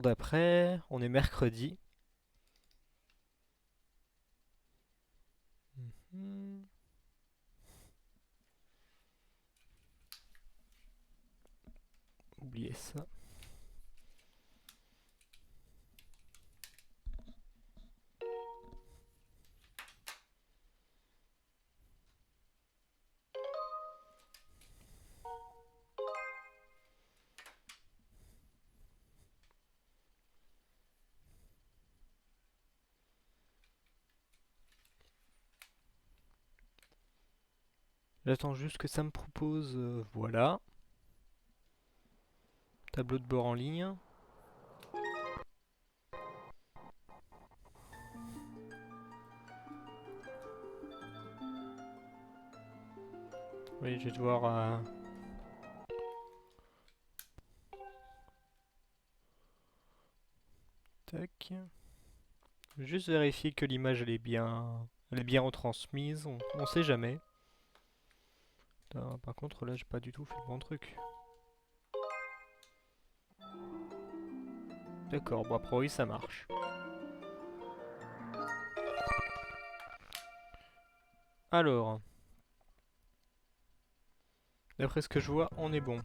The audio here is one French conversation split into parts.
D'après, on est mercredi. Mhm. Oubliez ça. J'attends juste que ça me propose. Voilà. Tableau de bord en ligne. Oui, je vais devoir. Tac. Juste vérifier que l'image elle est bien retransmise. On sait jamais. Par contre, là, j'ai pas du tout fait le bon truc. D'accord, bon, a priori, ça marche. Alors, d'après ce que je vois, on est bon.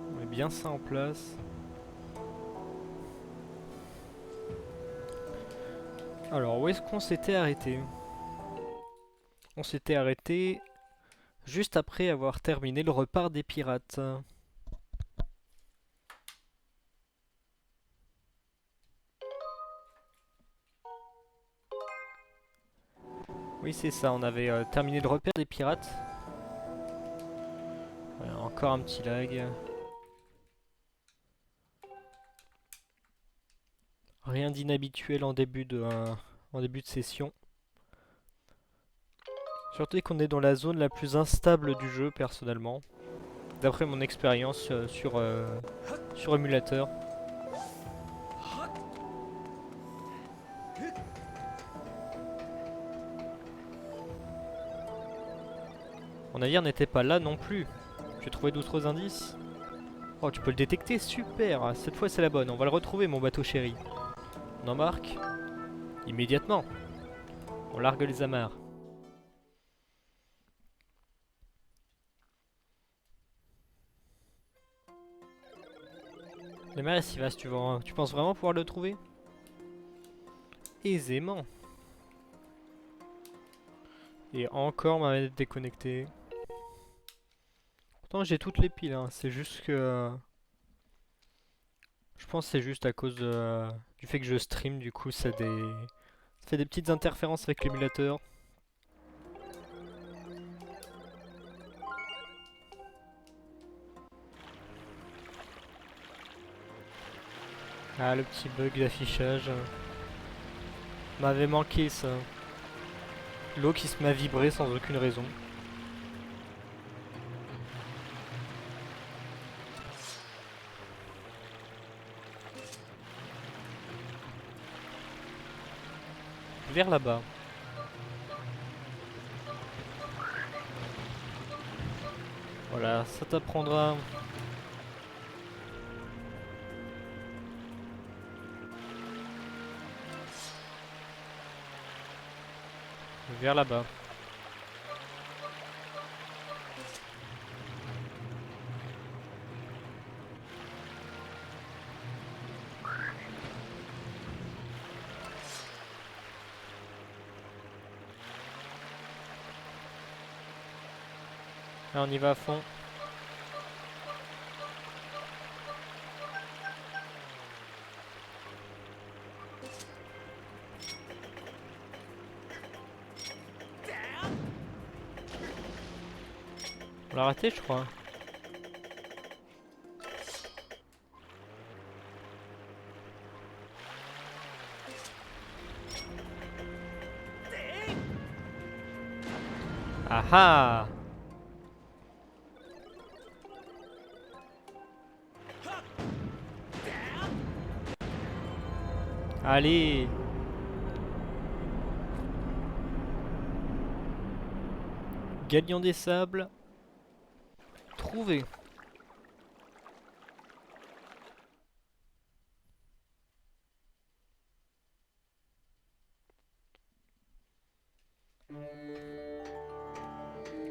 On met bien ça en place. Alors, où est-ce qu'on s'était arrêté? On s'était arrêté juste après avoir terminé le repas des pirates. Oui, c'est ça, on avait terminé le repas des pirates. Ouais, encore un petit lag. Rien d'inhabituel en début de session. Surtout qu'on est dans la zone la plus instable du jeu, personnellement. D'après mon expérience sur émulateur. Mon navire n'était pas là non plus. J'ai trouvé d'autres indices. Oh, tu peux le détecter, super. Cette fois c'est la bonne, on va le retrouver mon bateau chéri. On embarque immédiatement. On largue les amarres. La mer est si vaste, tu penses vraiment pouvoir le trouver? Aisément. Et encore ma manette déconnectée. Pourtant j'ai toutes les piles, hein. C'est juste que... je pense que c'est juste à cause du fait que je stream, du coup ça fait des petites interférences avec l'émulateur. Ah, le petit bug d'affichage. M'avait manqué ça. L'eau qui se met à vibrer sans aucune raison. Vers là-bas. Voilà, ça t'apprendra. Vers là-bas. Là on y va à fond. On l'a raté je crois. Ah ah! Allez! Gagnant des sables. Trouvé.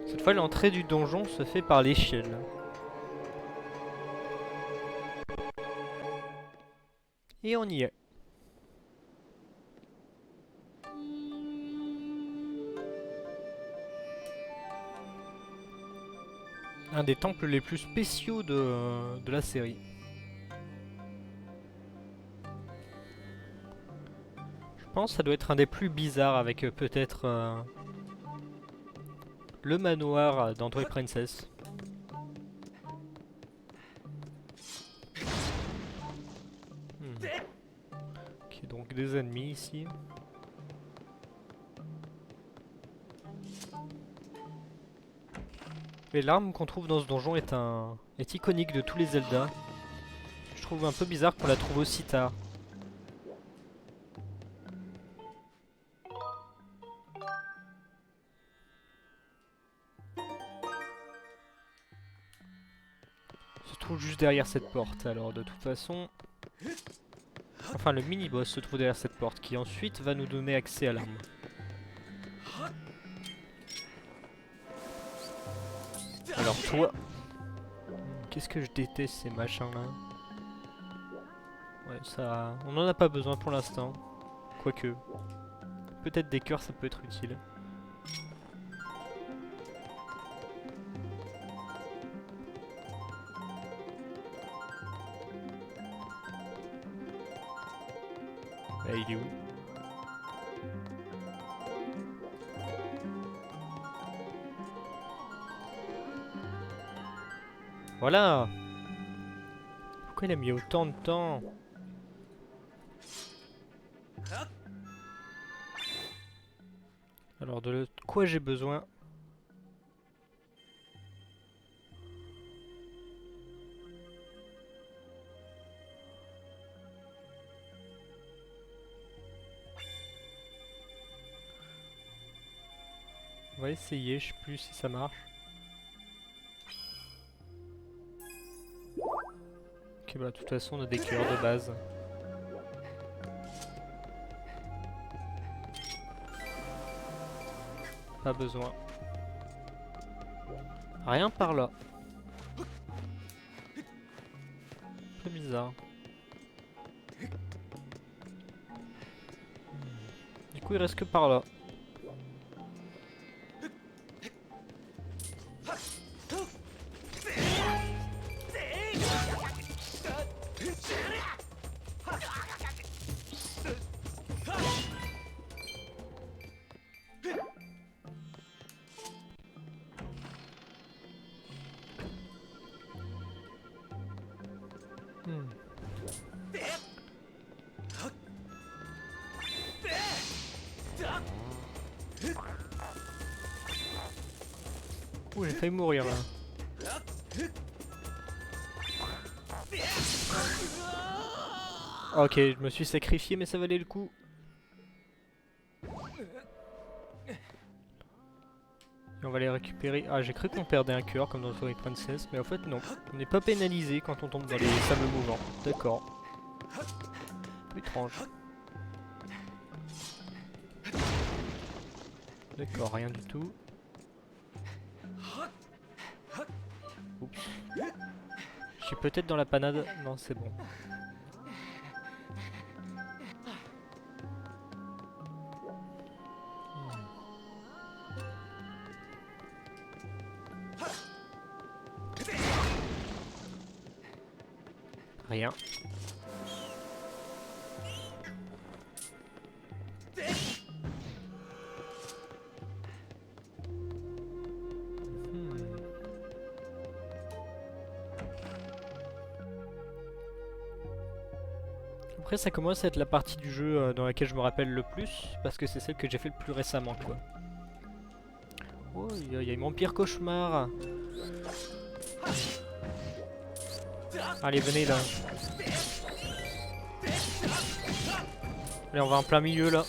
Cette fois, l'entrée du donjon se fait par l'échelle. Et on y est. Un des temples les plus spéciaux de la série. Je pense que ça doit être un des plus bizarres avec peut-être le manoir dans Twilight Princess. Ok, donc des ennemis ici. Et l'arme qu'on trouve dans ce donjon est iconique de tous les Zelda. Je trouve un peu bizarre qu'on la trouve aussi tard. Se trouve juste derrière cette porte, alors de toute façon... Enfin, le mini-boss se trouve derrière cette porte, qui ensuite va nous donner accès à l'arme. Alors toi... Qu'est-ce que je déteste ces machins-là. Ouais, ça... On n'en a pas besoin pour l'instant. Quoique... Peut-être des cœurs, ça peut être utile. Bah, il est où? Voilà! Pourquoi il a mis autant de temps? Alors de quoi j'ai besoin? On va essayer, je sais plus si ça marche. Ok, bah de toute façon on a des cœurs de base. Pas besoin. Rien par là. Très bizarre. Du coup il reste que par là. Ouh, j'ai failli mourir là. Ok, je me suis sacrifié mais ça valait le coup. Et on va les récupérer. Ah, j'ai cru qu'on perdait un cœur comme dans Twilight Princess, mais en fait non. On n'est pas pénalisé quand on tombe dans les sables mouvants. D'accord. Un peu étrange. D'accord, rien du tout. Oups. Je suis peut-être dans la panade. Non, c'est bon. Rien. Après ça commence à être la partie du jeu dans laquelle je me rappelle le plus, parce que c'est celle que j'ai fait le plus récemment quoi. Oh, il y a mon pire cauchemar. Allez, venez là. Allez, on va en plein milieu là.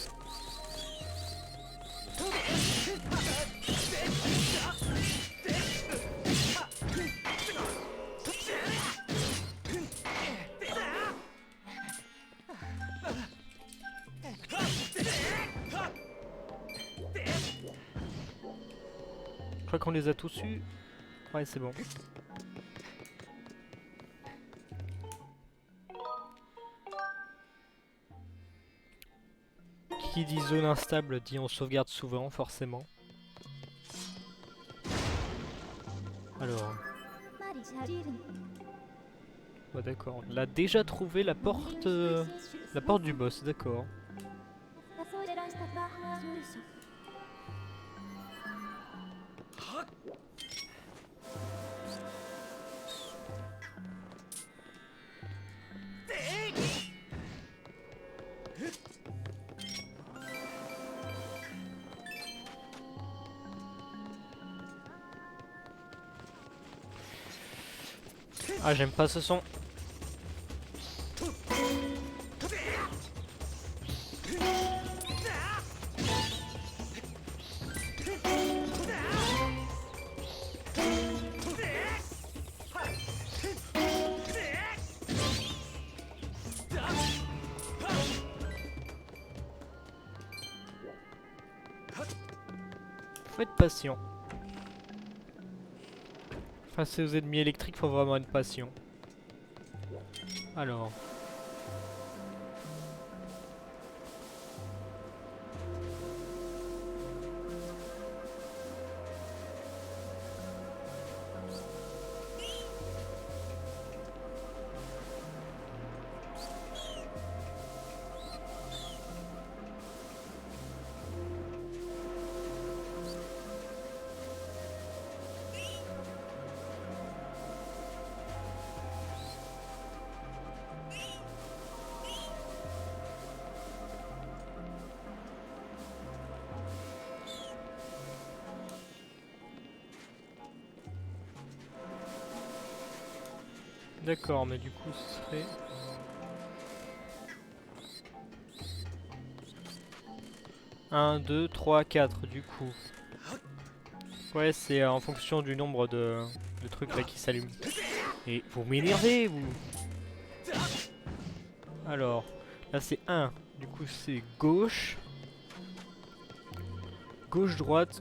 crois qu'on les a tous eus. Ouais, c'est bon. Qui dit zone instable dit on sauvegarde souvent, forcément. Alors... Bah d'accord, on a déjà trouvé la porte du boss, d'accord. Ah, j'aime pas ce son. Faut être patient. Face aux ennemis électriques, faut vraiment être patient. Alors... D'accord, mais du coup ce serait... Un, 2, 3, 4 du coup. Ouais, c'est en fonction du nombre de trucs là qui s'allument. Et vous m'énervez, vous. Alors, là c'est 1. Du coup c'est gauche. Gauche, droite.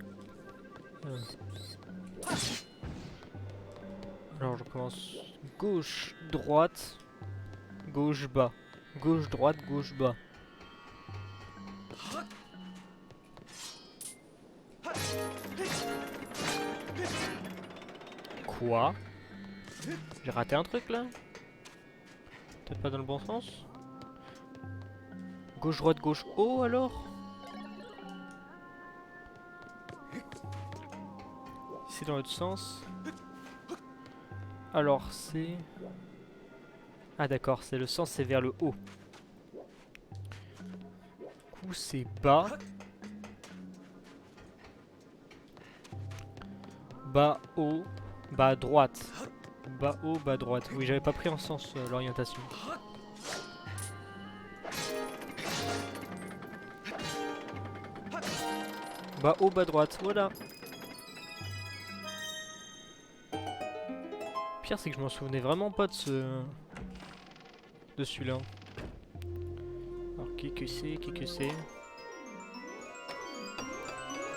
Alors je commence gauche, droite, gauche, bas. Gauche, droite, gauche, bas. Quoi? J'ai raté un truc là? Peut-être pas dans le bon sens? Gauche, droite, gauche, haut alors? C'est dans l'autre sens. Alors c'est... Ah d'accord, c'est le sens c'est vers le haut. Du coup c'est bas. Bas, haut, bas, droite. Bas, haut, bas, droite. Oui, j'avais pas pris en sens l'orientation. Bas, haut, bas, droite. Voilà. Le pire, c'est que je m'en souvenais vraiment pas de celui-là. Alors, qui que c'est? Qui que c'est?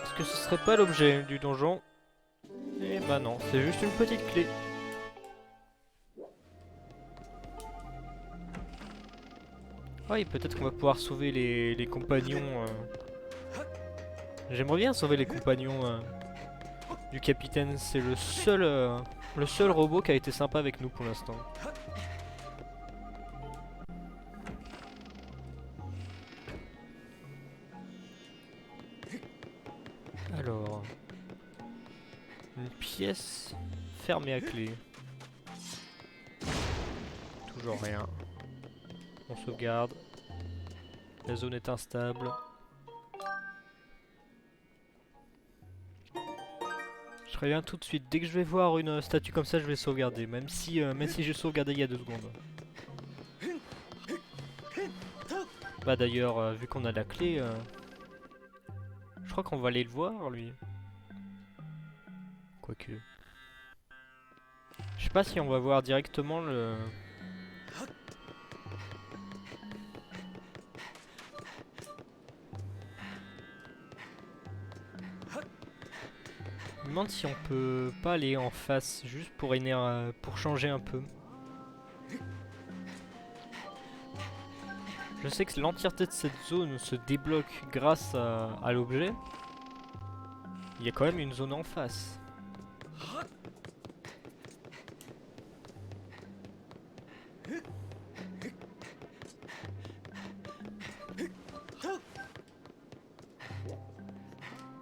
Est-ce que ce serait pas l'objet du donjon? Eh bah non, c'est juste une petite clé. Oui, peut-être qu'on va pouvoir sauver les compagnons. J'aimerais bien sauver les compagnons du capitaine. C'est le seul robot qui a été sympa avec nous pour l'instant. Alors... Une pièce fermée à clé. Toujours rien. On sauvegarde. La zone est instable. Je reviens tout de suite. Dès que je vais voir une statue comme ça, je vais sauvegarder. Même si j'ai sauvegardé il y a 2 secondes. Bah d'ailleurs, vu qu'on a la clé, je crois qu'on va aller le voir, lui. Quoique... Je sais pas si on va voir directement le... me demande si on peut pas aller en face juste pour pour changer un peu. Je sais que l'entièreté de cette zone se débloque grâce à l'objet. Il y a quand même une zone en face.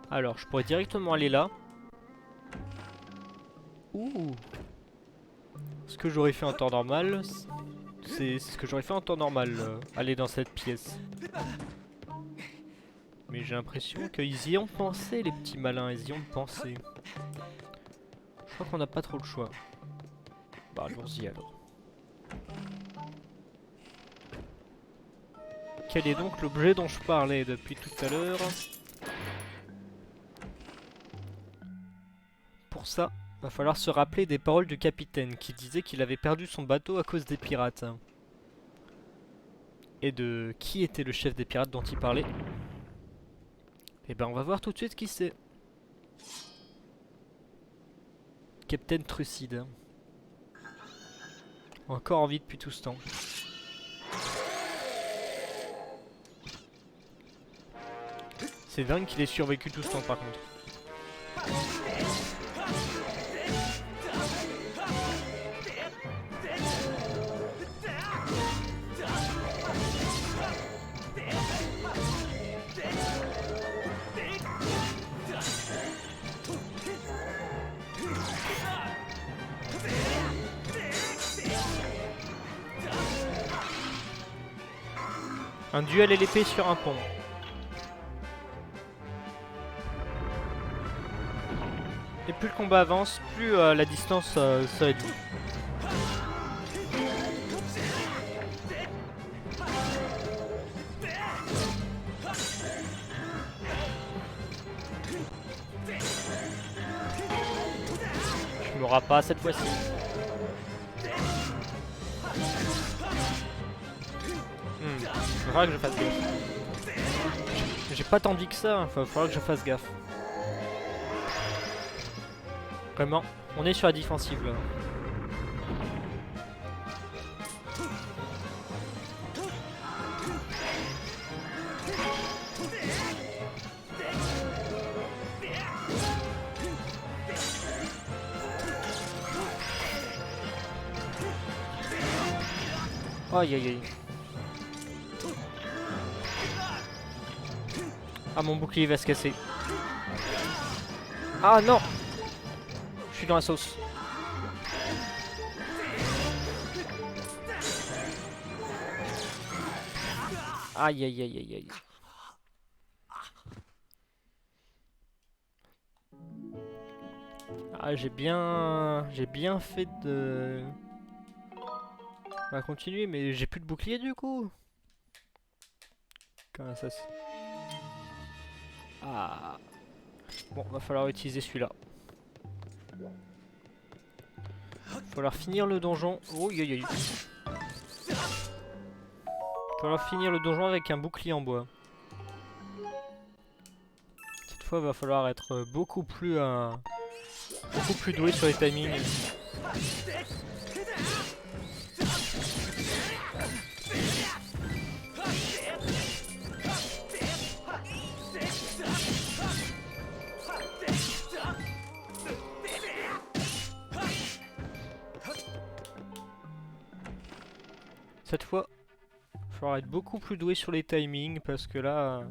Alors, je pourrais directement aller là. Ouh. Ce que j'aurais fait en temps normal, c'est ce que j'aurais fait en temps normal, aller dans cette pièce. Mais j'ai l'impression qu'ils y ont pensé, les petits malins, ils y ont pensé. Je crois qu'on n'a pas trop le choix. Bah allons-y alors. Quel est donc l'objet dont je parlais depuis tout à l'heure? Pour ça, va falloir se rappeler des paroles du capitaine qui disait qu'il avait perdu son bateau à cause des pirates. Et de qui était le chef des pirates dont il parlait? Eh ben on va voir tout de suite qui c'est. Capitaine Trucide. Encore en vie depuis tout ce temps. C'est dingue qu'il ait survécu tout ce temps par contre. Un duel et l'épée sur un pont. Et plus le combat avance, plus la distance se réduit. Je m'aurai pas cette fois-ci. Il faudra que je fasse gaffe. J'ai pas tant dit que ça, il faudra que je fasse gaffe. Vraiment, on est sur la défensive là. Aïe aïe aïe. Ah, mon bouclier va se casser. Ah non! Je suis dans la sauce. Aïe aïe aïe aïe aïe. Ah, j'ai bien fait de... On va continuer, mais j'ai plus de bouclier du coup. Comment ça se... Ah. Bon, va falloir utiliser celui-là. Va falloir finir le donjon. Oh, aïe aïe. Va falloir finir le donjon avec un bouclier en bois. Cette fois, va falloir être beaucoup plus doué sur les timings. Cette fois, il va falloir être beaucoup plus doué sur les timings parce que là,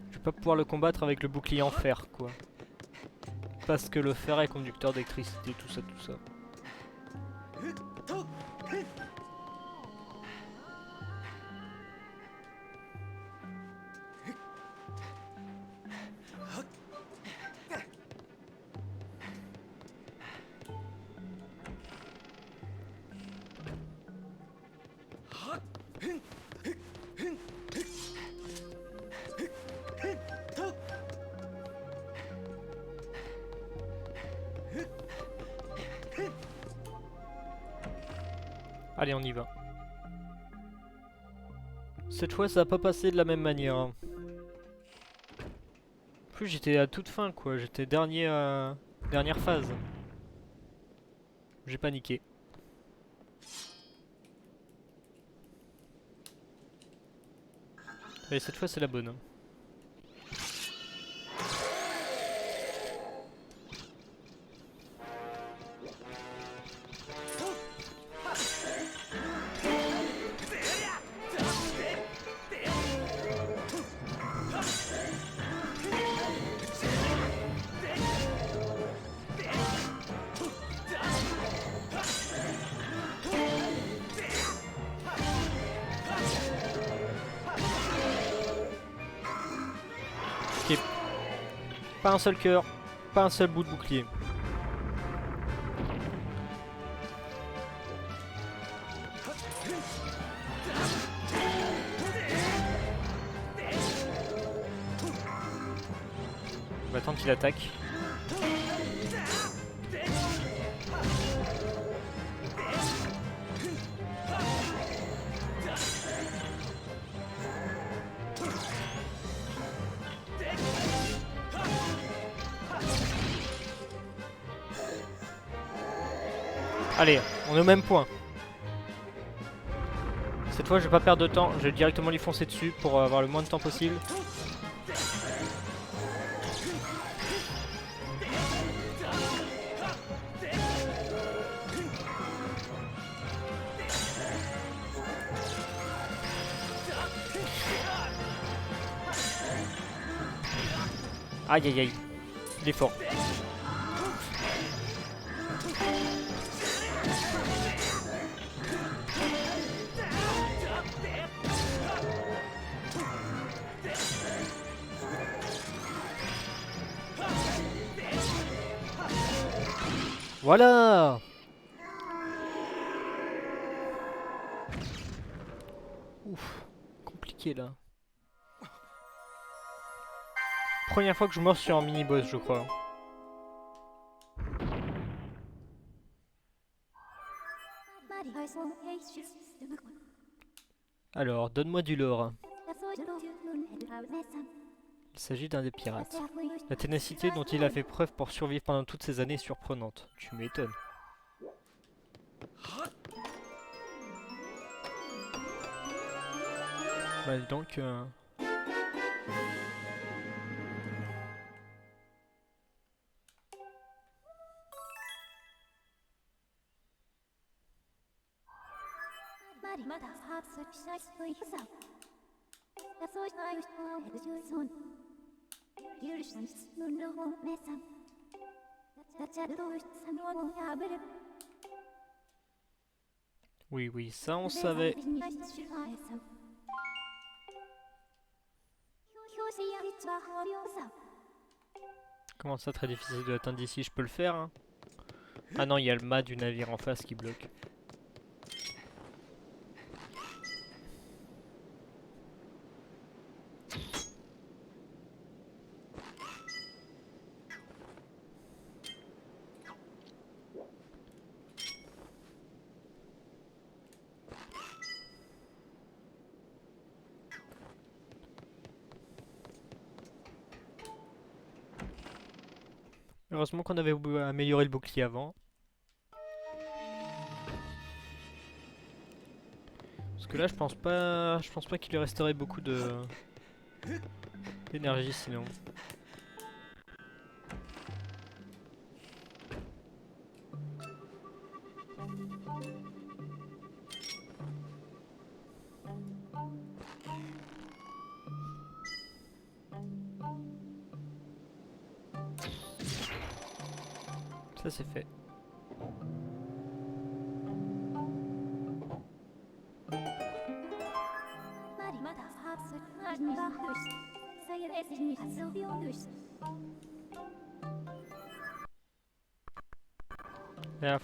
je vais pas pouvoir le combattre avec le bouclier en fer, quoi. Parce que le fer est conducteur d'électricité, tout ça, tout ça. Allez, on y va. Cette fois, ça va pas passer de la même manière. plus j'étais à toute fin quoi, j'étais dernière phase. J'ai paniqué. Allez, cette fois c'est la bonne. Ok. Pas un seul cœur, pas un seul bout de bouclier. On va attendre qu'il attaque. Allez, on est au même point. Cette fois je vais pas perdre de temps, je vais directement lui foncer dessus pour avoir le moins de temps possible. Aïe aïe aïe, il est fort. Voilà. Ouf, compliqué là. Première fois que je meurs sur un mini-boss je crois. Alors, donne-moi du lore. Il s'agit d'un des pirates. La ténacité dont il a fait preuve pour survivre pendant toutes ces années est surprenante. Tu m'étonnes. Bah dis donc... Oui, oui, ça on savait. Comment ça, très difficile de l'atteindre d'ici? Je peux le faire hein. Ah non, il y a le mât du navire en face qui bloque. Heureusement qu'on avait amélioré le bouclier avant. Parce que là je pense pas qu'il lui resterait beaucoup d'énergie sinon. Ça c'est fait. La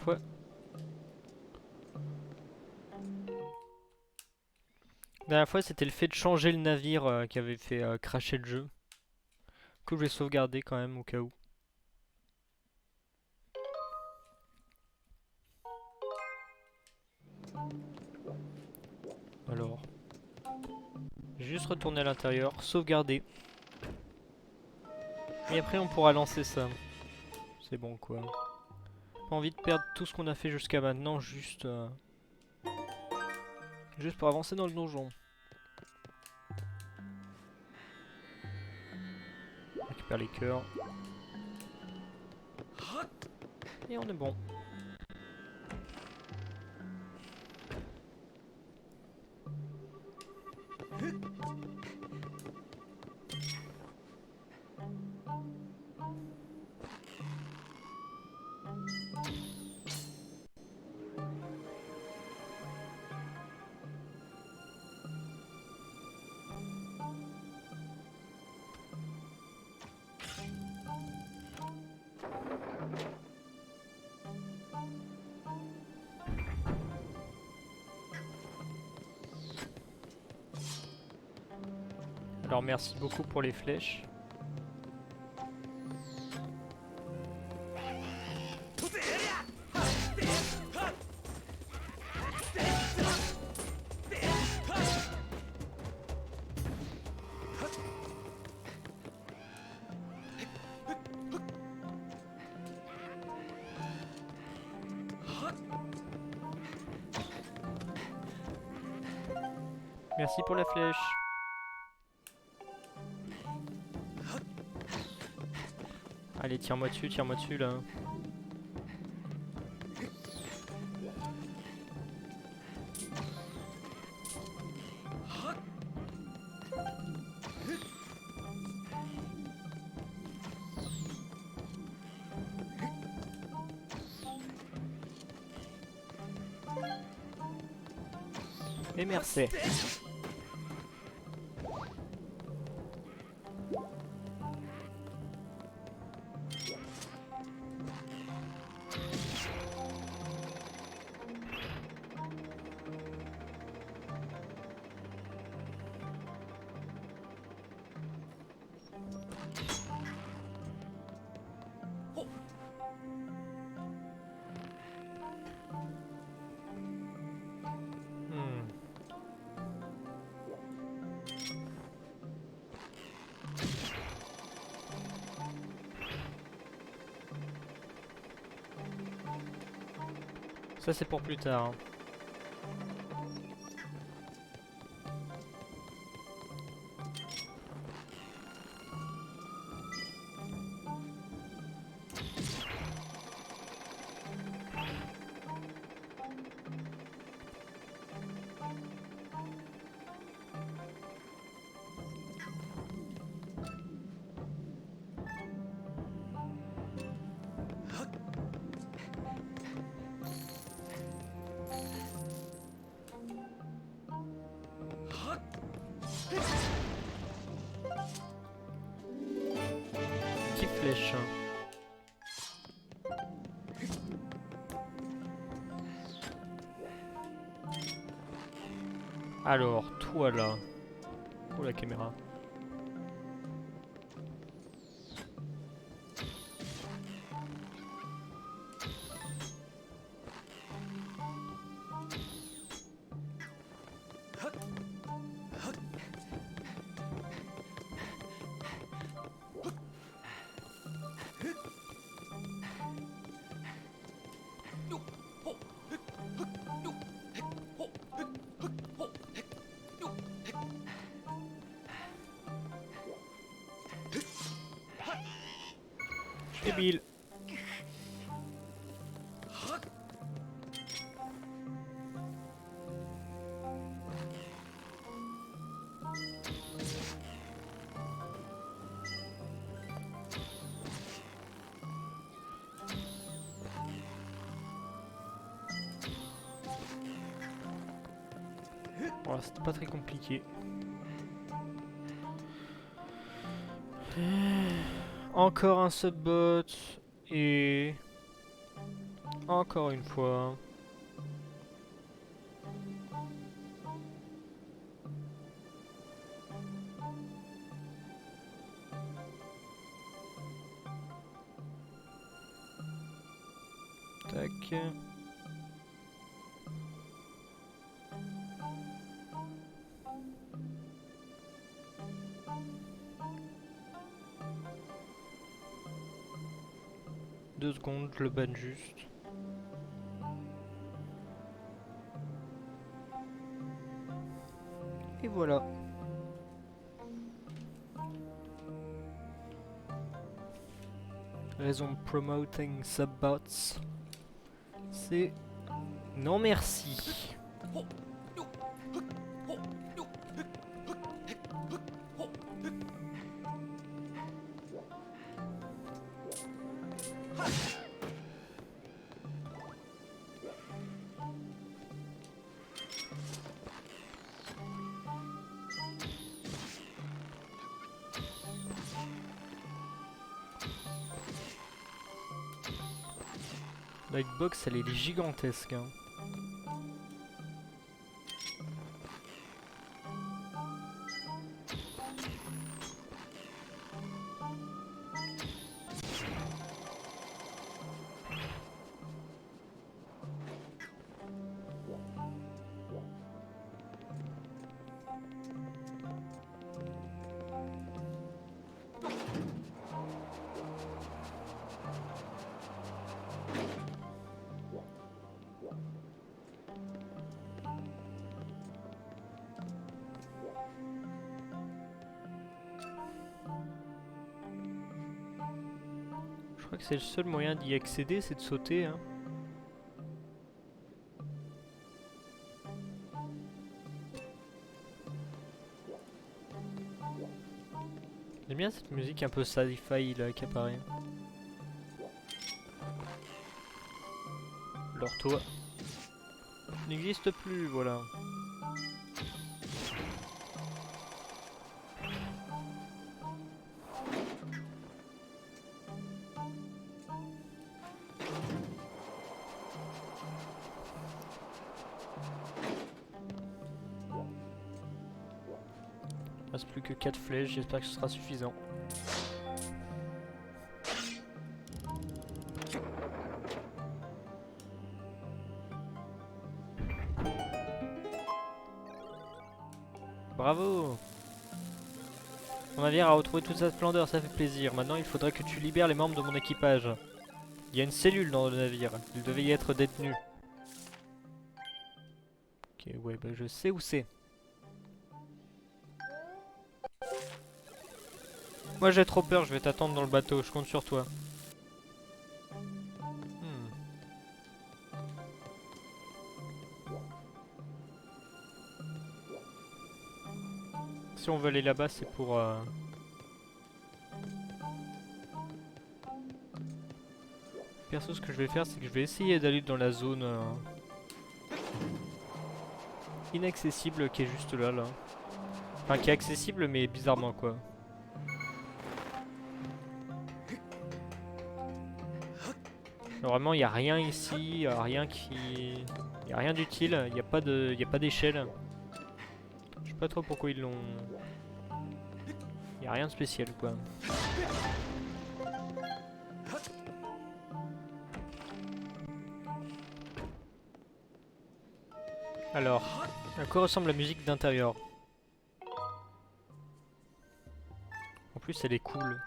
dernière fois c'était le fait de changer le navire qui avait fait crasher le jeu. Que je vais sauvegarder quand même au cas où. Alors, juste retourner à l'intérieur, sauvegarder. Et après on pourra lancer ça. C'est bon quoi. Pas envie de perdre tout ce qu'on a fait jusqu'à maintenant, juste pour avancer dans le donjon. On récupère les cœurs. Et on est bon. Alors merci beaucoup pour les flèches. Merci pour la flèche. Allez, tire-moi dessus là. Et merci. Ça c'est pour plus tard. Hein. Petite flèche. Alors, toi là. Oh la caméra. Débile. Voilà, c'était pas très compliqué. Encore un subbot et encore une fois. Tac. 2 secondes, je le banne juste. Et voilà. Raison de promoting subbots, c'est non merci. La hitbox elle est gigantesque hein. Je crois que c'est le seul moyen d'y accéder, c'est de sauter hein. J'aime bien cette musique un peu sci-fi là qui apparaît. Alors toi n'existe plus, voilà. Il reste plus que 4 flèches, j'espère que ce sera suffisant. Bravo! Mon navire a retrouvé toute sa splendeur, ça fait plaisir. Maintenant il faudrait que tu libères les membres de mon équipage. Il y a une cellule dans le navire, ils devaient y être détenus. Ok, ouais, bah je sais où c'est. Moi j'ai trop peur, je vais t'attendre dans le bateau, je compte sur toi. Si on veut aller là-bas, c'est pour... Perso, ce que je vais faire, c'est que je vais essayer d'aller dans la zone inaccessible qui est juste là, là. Enfin, qui est accessible, mais bizarrement, quoi. Normalement, il n'y a rien ici, y a rien qui... Il n'y a rien d'utile, il n'y a pas d'échelle. Je sais pas trop pourquoi ils l'ont... Il n'y a rien de spécial, quoi. Alors, à quoi ressemble la musique d'intérieur? En plus, elle est cool.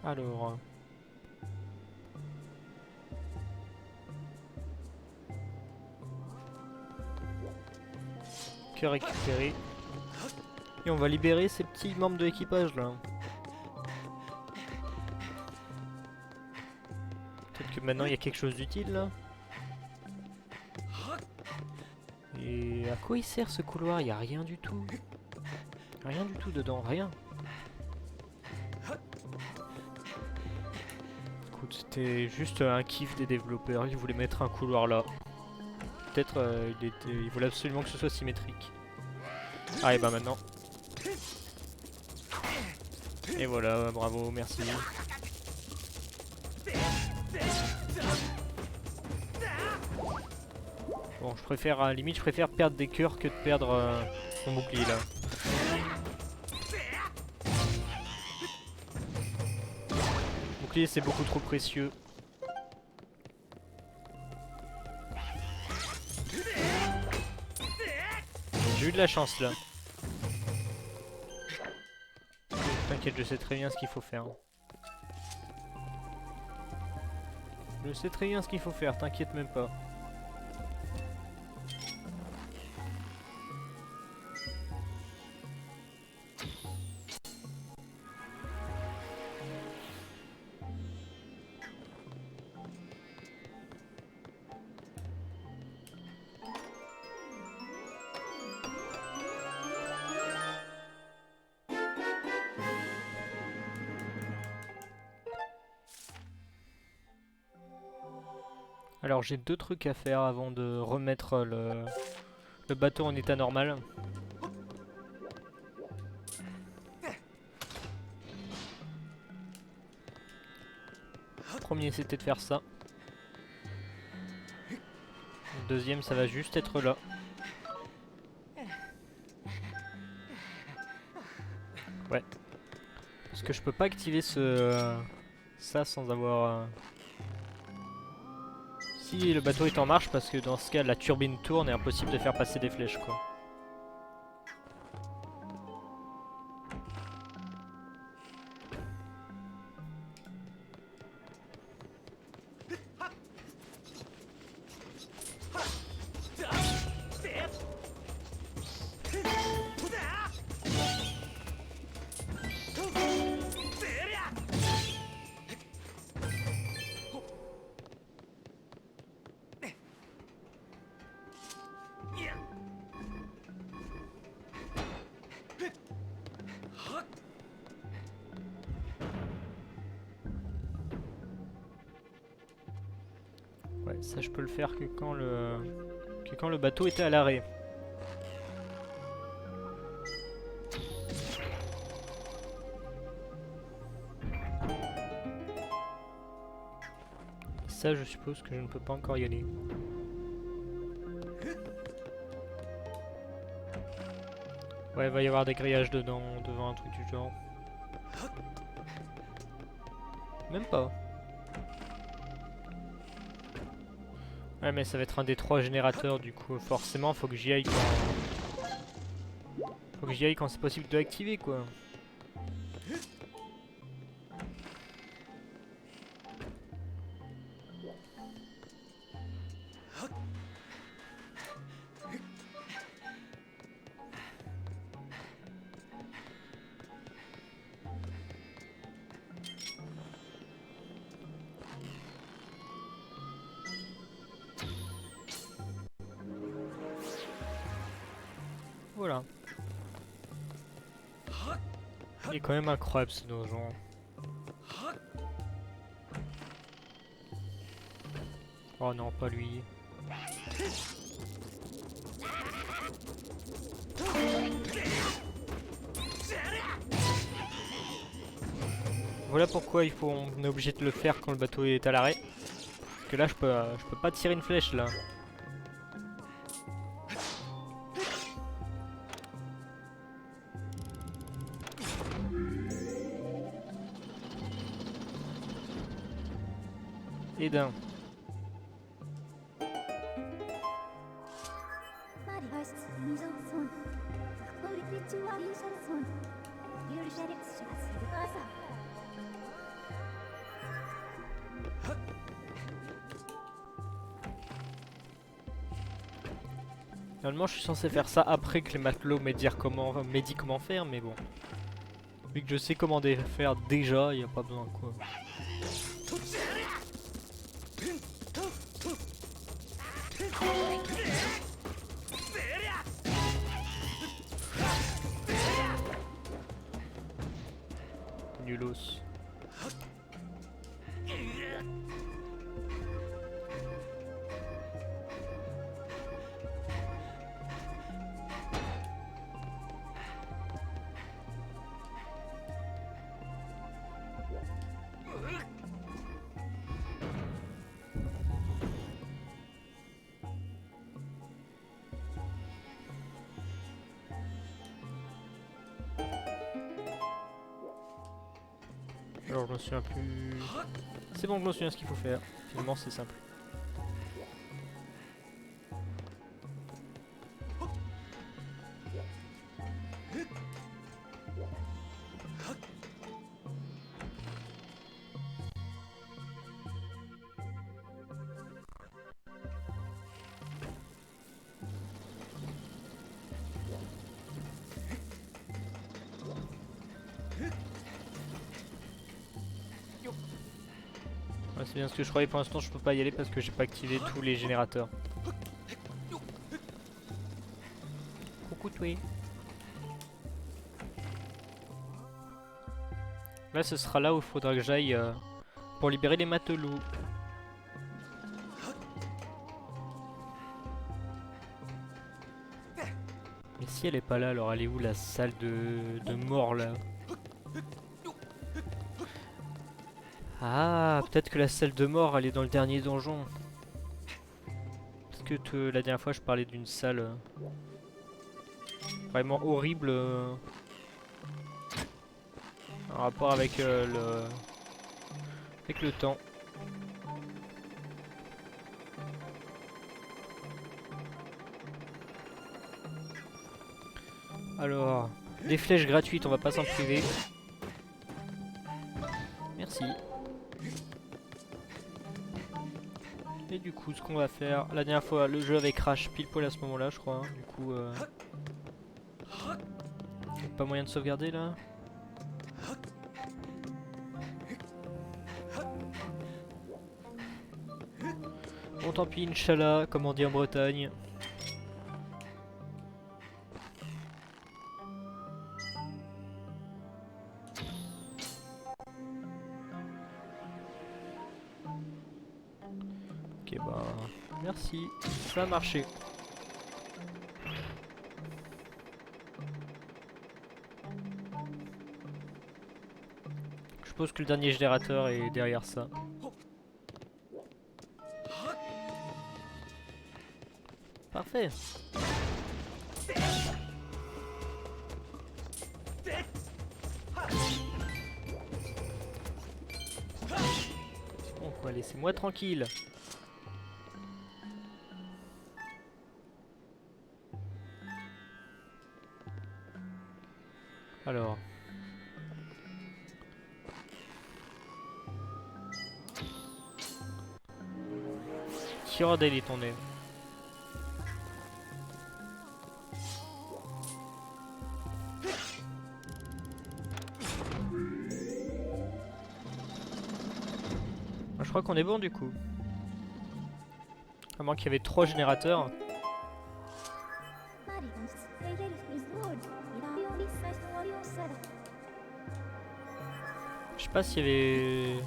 Alors... Que récupérer. Et on va libérer ces petits membres de l'équipage là. Peut-être que maintenant il y a quelque chose d'utile là. Et à quoi il sert ce couloir? Il n'y a rien du tout. Rien du tout dedans, rien. Écoute, c'était juste un kiff des développeurs, ils voulaient mettre un couloir là. Peut-être ils voulaient absolument que ce soit symétrique. Ah et bah maintenant. Et voilà, bravo, merci. Bon, je préfère, à la limite, je préfère perdre des cœurs que de perdre mon bouclier là. Bouclier c'est beaucoup trop précieux. J'ai eu de la chance là. T'inquiète, je sais très bien ce qu'il faut faire. Je sais très bien ce qu'il faut faire, t'inquiète même pas. Alors j'ai deux trucs à faire avant de remettre le bateau en état normal. Le premier c'était de faire ça. Le deuxième ça va juste être là. Ouais. Parce que je peux pas activer ça sans avoir... Si le bateau est en marche, parce que dans ce cas la turbine tourne et impossible de faire passer des flèches quoi. Ouais, ça je peux le faire que quand le bateau était à l'arrêt. Ça je suppose que je ne peux pas encore y aller. Ouais, il va y avoir des grillages dedans, devant un truc du genre. Même pas. Ouais, mais ça va être un des 3 générateurs, du coup forcément faut que j'y aille quand c'est possible de l'activer quoi. Voilà. Il est quand même incroyable ce donjon. Oh non, pas lui. Voilà pourquoi on est obligé de le faire quand le bateau est à l'arrêt. Parce que là je peux pas tirer une flèche là. Et d'un. Normalement je suis censé faire ça après que les matelots m'aient dit comment faire, mais bon. Vu que je sais comment faire déjà, il n'y a pas besoin quoi. Nulos. Alors je me souviens plus... C'est bon, je me souviens ce qu'il faut faire. Finalement c'est simple. c'est bien ce que je croyais. Pour l'instant, je peux pas y aller parce que j'ai pas activé tous les générateurs. Coucou toi. Là, ce sera là où il faudra que j'aille pour libérer les matelots. Mais si elle est pas là, alors elle est où la salle de mort là? Ah, peut-être que la salle de mort elle est dans le dernier donjon. Parce que la dernière fois je parlais d'une salle vraiment horrible en rapport avec le temps. Alors, des flèches gratuites, on va pas s'en priver. Merci. Et du coup, ce qu'on va faire, la dernière fois, le jeu avait crash pile poil à ce moment-là, je crois. Hein. Du coup, pas moyen de sauvegarder là. Bon, tant pis, Inch'Allah, comme on dit en Bretagne. Ok, bah, merci, ça a marché. Je suppose que le dernier générateur est derrière ça. Parfait. Bon quoi, laissez-moi tranquille. Alors. Tira est tombé. Je crois qu'on est bon du coup. À moins qu'il y avait 3 générateurs. Je sais pas s'il y avait...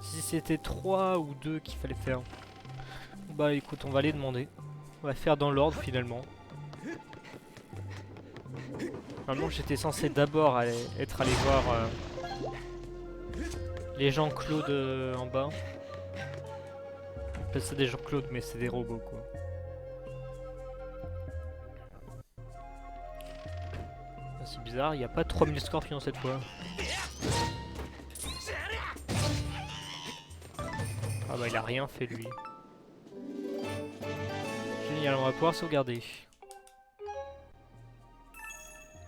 Si c'était 3 ou 2 qu'il fallait faire. Bah écoute, on va les demander. On va faire dans l'ordre finalement. Normalement j'étais censé d'abord être allé voir les Jean-Claude en bas. On appelle ça des Jean-Claude mais c'est des robots quoi. C'est bizarre, il n'y a pas 3000 scorpions cette fois. Ah bah il a rien fait lui. Génial, on va pouvoir sauvegarder.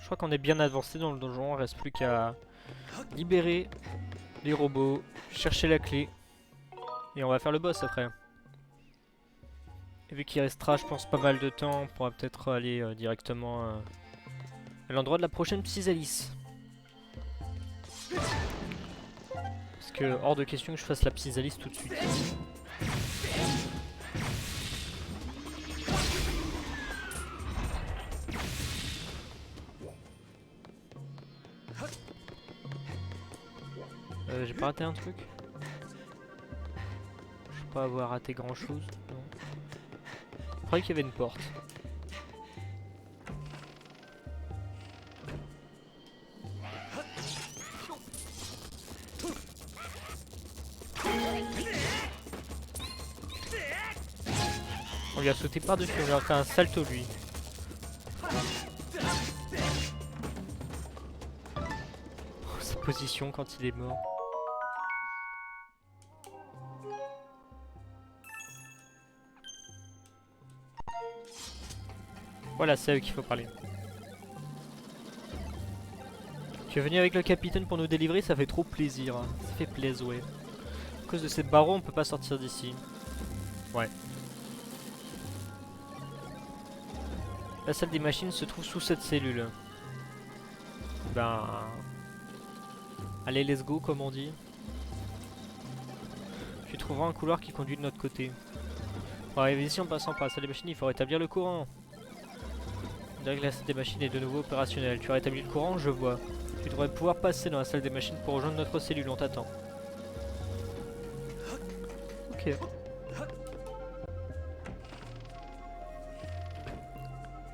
Je crois qu'on est bien avancé dans le donjon, il reste plus qu'à libérer les robots, chercher la clé. Et on va faire le boss après. Et vu qu'il restera je pense pas mal de temps, on pourra peut-être aller directement à l'endroit de la prochaine Psisalis. Parce que hors de question que je fasse la Psisalis tout de suite. J'ai pas raté un truc? Je peux pas avoir raté grand chose. Non. Je croyais qu'il y avait une porte. On lui a sauté par-dessus, on lui a fait un salto lui. Oh, sa position quand il est mort. Voilà, c'est à eux qu'il faut parler. Tu es venu avec le capitaine pour nous délivrer, ça fait trop plaisir. Hein. Ça fait plaisir, ouais. À cause de ces barreaux, on peut pas sortir d'ici. Ouais. La salle des machines se trouve sous cette cellule. Ben... Allez, let's go, comme on dit. Tu trouveras un couloir qui conduit de notre côté. Pour arriver ici en passant par la salle des machines, il faut rétablir le courant. On dirait que la salle des machines est de nouveau opérationnelle. Tu as rétabli le courant, je vois. Tu devrais pouvoir passer dans la salle des machines pour rejoindre notre cellule, on t'attend. Ok.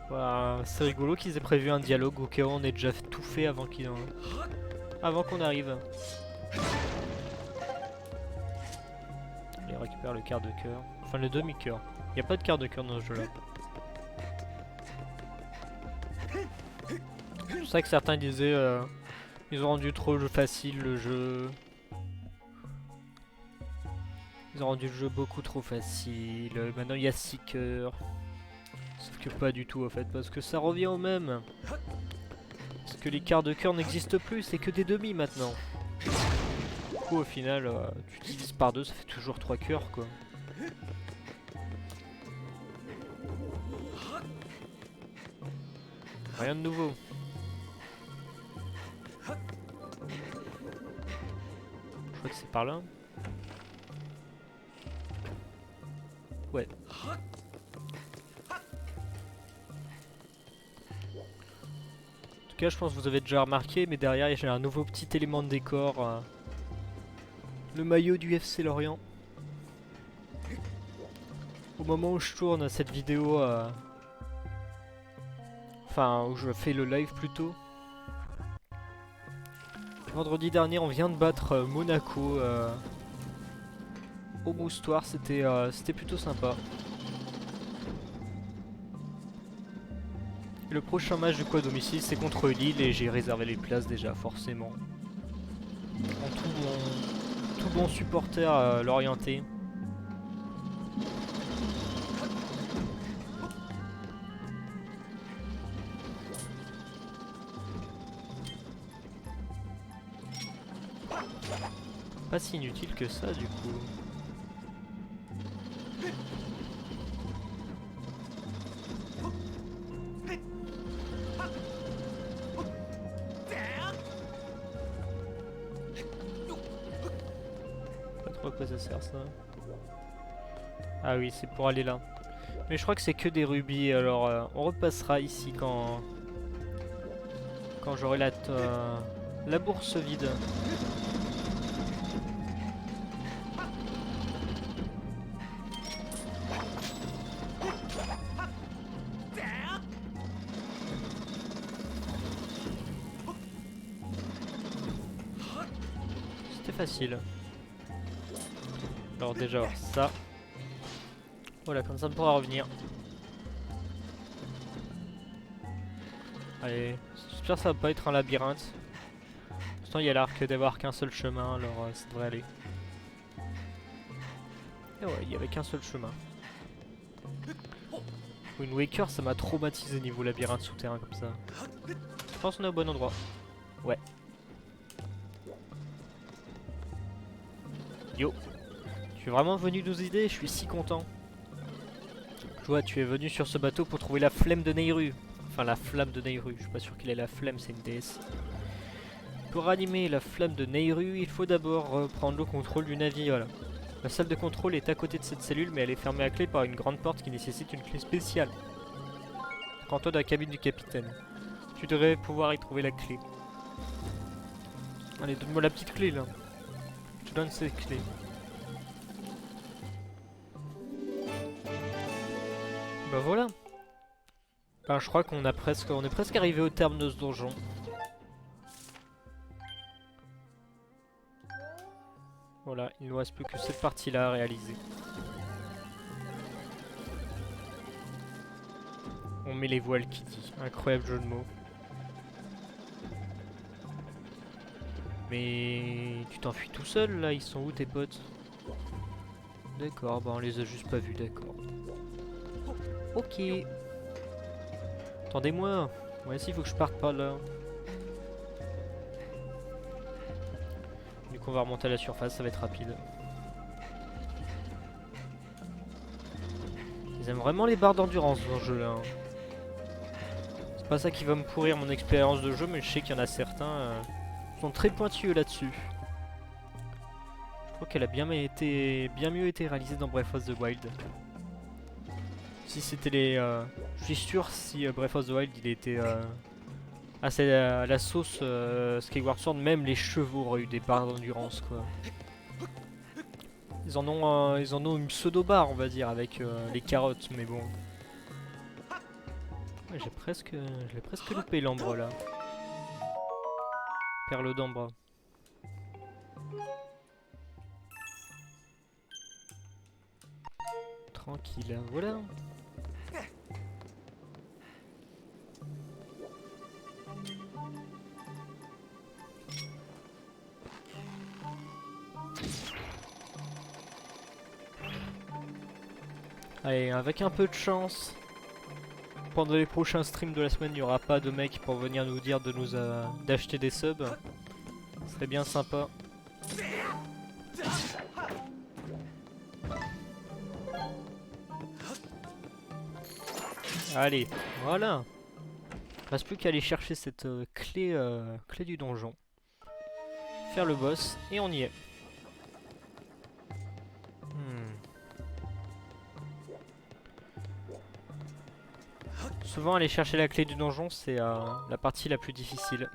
Voilà, c'est rigolo qu'ils aient prévu un dialogue au cas où on ait déjà tout fait avant qu'on arrive. Allez, récupère le quart de cœur. Enfin, le demi-cœur. Il n'y a pas de quart de cœur dans ce jeu-là. C'est pour ça que certains disaient ils ont rendu trop facile le jeu. Ils ont rendu le jeu beaucoup trop facile. Maintenant, il y a 6 cœurs. Sauf que pas du tout, en fait, parce que ça revient au même. Parce que les quarts de cœur n'existent plus, c'est que des demi maintenant. Du coup, au final, tu divises par 2, ça fait toujours 3 cœurs, quoi. Rien de nouveau. Je crois que c'est par là. Ouais. En tout cas, je pense que vous avez déjà remarqué, mais derrière, j'ai un nouveau petit élément de décor. Le maillot du FC Lorient. Au moment où je tourne cette vidéo, enfin où je fais le live plutôt. Vendredi dernier, on vient de battre Monaco au Moustoir, c'était plutôt sympa. Et le prochain match du coup à domicile, c'est contre Lille et j'ai réservé les places déjà, forcément. En tout bon supporter l'orienté. Pas si inutile que ça du coup. Pas trop à quoi ça sert ça. Ah oui, c'est pour aller là. Mais je crois que c'est que des rubis, alors on repassera ici quand j'aurai la bourse vide. C'était facile. Alors déjà ça. Voilà, comme ça on pourra revenir. Allez, j'espère que ça va pas être un labyrinthe. Pourtant il y a l'arc d'avoir qu'un seul chemin, alors ça devrait aller. Et ouais, il y avait qu'un seul chemin. Wind Waker, ça m'a traumatisé niveau labyrinthe souterrain comme ça. Je pense qu'on est au bon endroit. Ouais. Yo. Tu es vraiment venu nous aider, je suis si content. Je vois, tu es venu sur ce bateau pour trouver la flemme de Neyru. Enfin, la flamme de Neyru. Je suis pas sûr qu'il ait la flemme, c'est une déesse. Pour animer la flamme de Neyru, il faut d'abord prendre le contrôle du navire. Voilà. La salle de contrôle est à côté de cette cellule, mais elle est fermée à clé par une grande porte qui nécessite une clé spéciale. Rends-toi dans la cabine du capitaine. Tu devrais pouvoir y trouver la clé. Allez, donne-moi la petite clé là. Je te donne cette clé. Bah voilà. Ben, je crois qu'on est presque arrivé au terme de ce donjon. Voilà, il ne nous reste plus que cette partie-là à réaliser. On met les voiles qui dit. Incroyable jeu de mots. Mais tu t'enfuis tout seul là, ils sont où tes potes? D'accord, bah on les a juste pas vus, d'accord. Ok. Attendez-moi. Ouais, si, il faut que je parte par là. Du coup, on va remonter à la surface, ça va être rapide. Ils aiment vraiment les barres d'endurance dans ce jeu-là. C'est pas ça qui va me pourrir mon expérience de jeu, mais je sais qu'il y en a certains, sont très pointueux là-dessus. Je trouve qu'elle a bien mieux été réalisée dans Breath of the Wild. Si c'était les... je suis sûr si Breath of the Wild il était à la sauce Skyward Sword, même les chevaux auraient eu des barres d'endurance quoi. Ils en ont une pseudo-barre on va dire avec les carottes, mais bon. Ouais, je l'ai presque loupé l'ambre là. Perle d'ambre. Tranquille, voilà. Allez, avec un peu de chance, pendant les prochains streams de la semaine, il n'y aura pas de mec pour venir nous dire de d'acheter des subs. Ce serait bien sympa. Allez, voilà. Il ne reste plus qu'à aller chercher cette clé du donjon. Faire le boss et on y est. Souvent aller chercher la clé du donjon c'est la partie la plus difficile.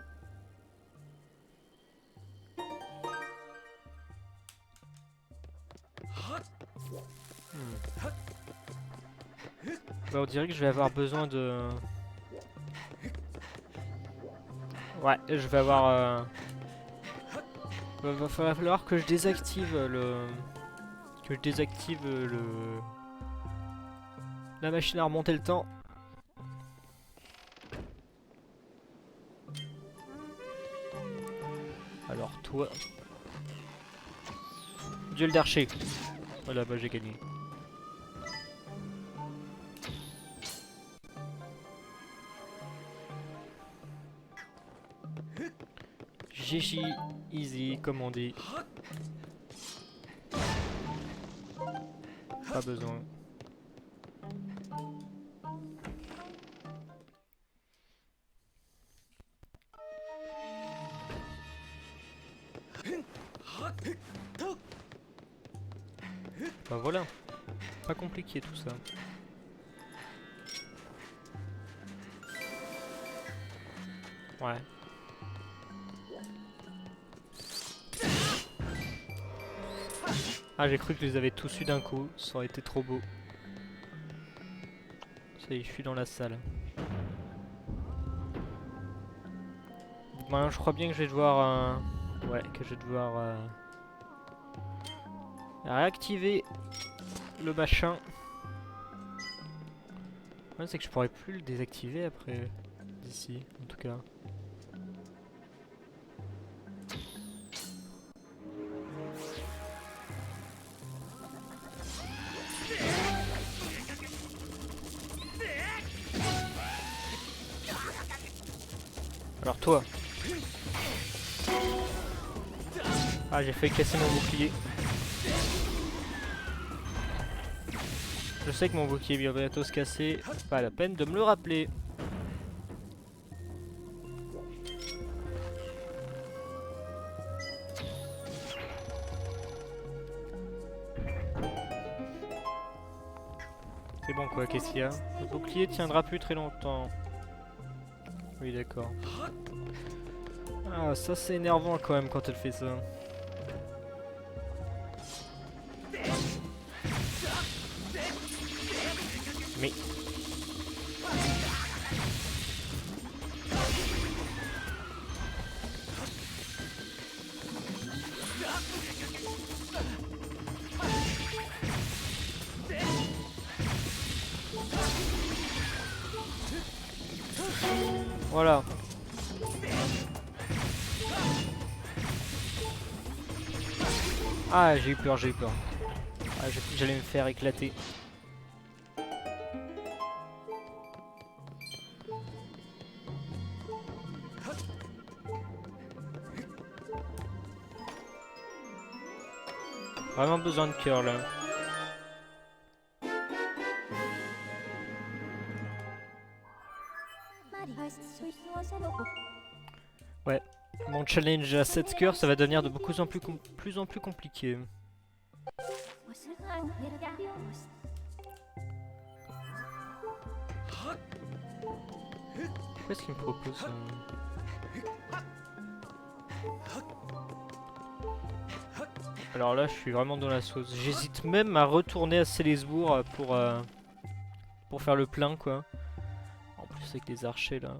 Bah, on dirait que je vais avoir besoin de... Ouais, je vais avoir... Va falloir que je désactive la machine à remonter le temps. Alors toi... Duel d'archer. Voilà, bah j'ai gagné. GG, easy, comme on dit. Pas besoin. Bah voilà. Pas compliqué tout ça. Ouais. Ah, j'ai cru que je les avais tous eu d'un coup, ça aurait été trop beau. Ça y est, je suis dans la salle. Ben, je crois bien que je vais devoir... Ouais, que je vais devoir... réactiver le machin. Le problème c'est que je pourrais plus le désactiver après, d'ici, en tout cas. Alors toi. Ah, j'ai failli casser mon bouclier. Je sais que mon bouclier va bientôt se casser. Pas la peine de me le rappeler. C'est bon quoi, qu'est-ce qu'il y a? Le bouclier tiendra plus très longtemps. Oui d'accord. Ah ça c'est énervant quand même quand elle fait ça. Mais... Voilà. Ah j'ai eu peur, j'ai eu peur. Ah, j'ai cru que j'allais me faire éclater. Vraiment besoin de cœur là. Ouais, mon challenge à 7 cœurs, ça va devenir de plus en plus compliqué. Qu'est-ce qu'il me propose Alors là, je suis vraiment dans la sauce. J'hésite même à retourner à Célesbourg pour faire le plein, quoi. En plus avec les archers là.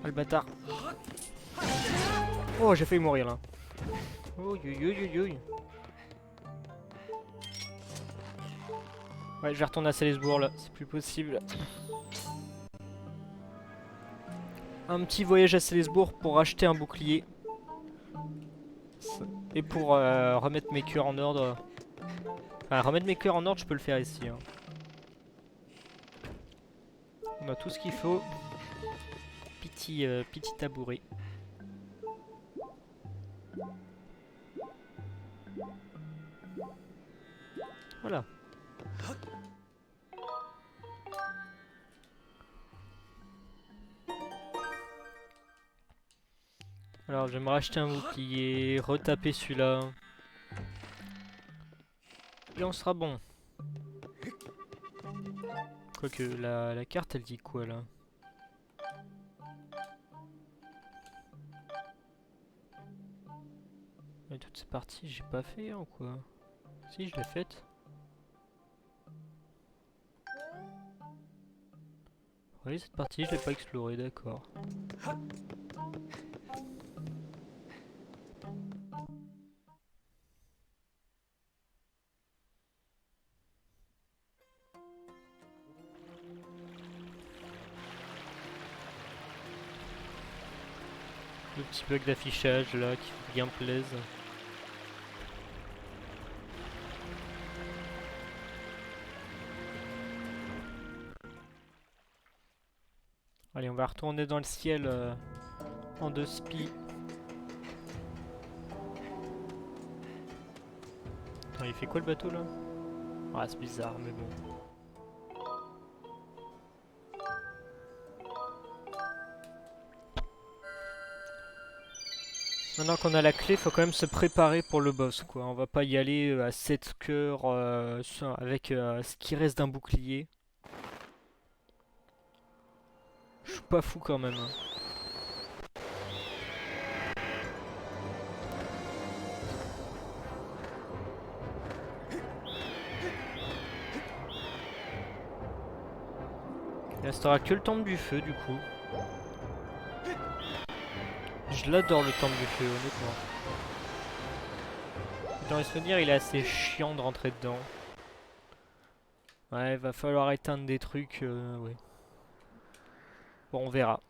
Ah, le bâtard. Oh, j'ai failli mourir là. Oh, Ouais, je vais retourner à Salzbourg là, c'est plus possible. Un petit voyage à Salzbourg pour acheter un bouclier. Et pour remettre mes cœurs en ordre. Enfin, remettre mes cœurs en ordre, je peux le faire ici. Hein. On a tout ce qu'il faut. Petit tabouret. Voilà. Alors, je vais me racheter un bouclier, retaper celui-là. Et on sera bon. Quoique, la carte, elle dit quoi, là? Mais toute cette partie, j'ai pas fait, hein, ou quoi? Si, je l'ai faite. Oui, cette partie, je l'ai pas explorée, d'accord. Le petit bug d'affichage là qui bien plaise. Allez, on va retourner dans le ciel en 2 spi. Attends, il fait quoi le bateau là? Ah, c'est bizarre, mais bon. Maintenant qu'on a la clé, faut quand même se préparer pour le boss, quoi. On va pas y aller à 7 cœurs avec ce qui reste d'un bouclier. Je suis pas fou quand même. Hein. Il restera que le temple du feu, du coup. Je l'adore le temple du feu, honnêtement. Dans les souvenirs, il est assez chiant de rentrer dedans. Ouais, il va falloir éteindre des trucs, ouais. Bon, on verra.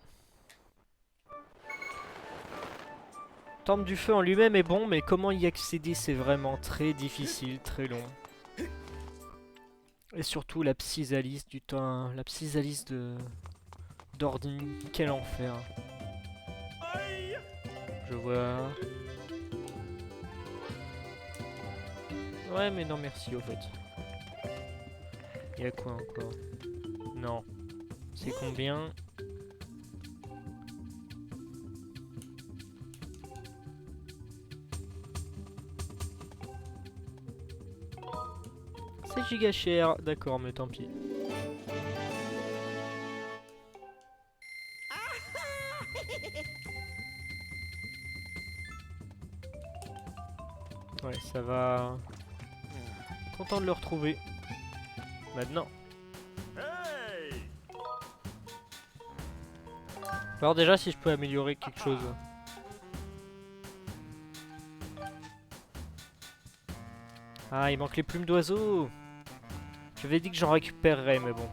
Temple du feu en lui-même est bon, mais comment y accéder, c'est vraiment très difficile, très long. Et surtout la Psysalis du temps, la Psysalis d'Ordine, quel enfer. Je vois. Ouais, mais non, merci au fait. Y'a quoi encore? Non. C'est combien? C'est giga cher, d'accord, mais tant pis. Ouais, ça va. Content de le retrouver. Maintenant. Alors déjà, si je peux améliorer quelque chose. Ah, il manque les plumes d'oiseau. J'avais dit que j'en récupérerais, mais bon.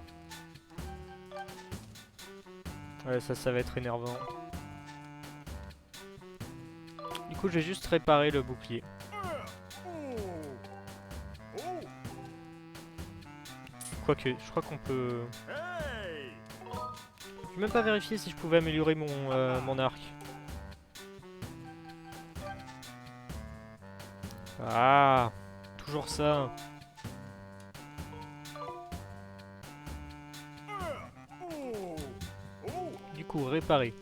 Ouais, ça va être énervant. Du coup, je vais juste réparer le bouclier. Quoique, je crois qu'on peut... Je même pas vérifié si je pouvais améliorer mon arc. Ah, toujours ça. Du coup, réparer.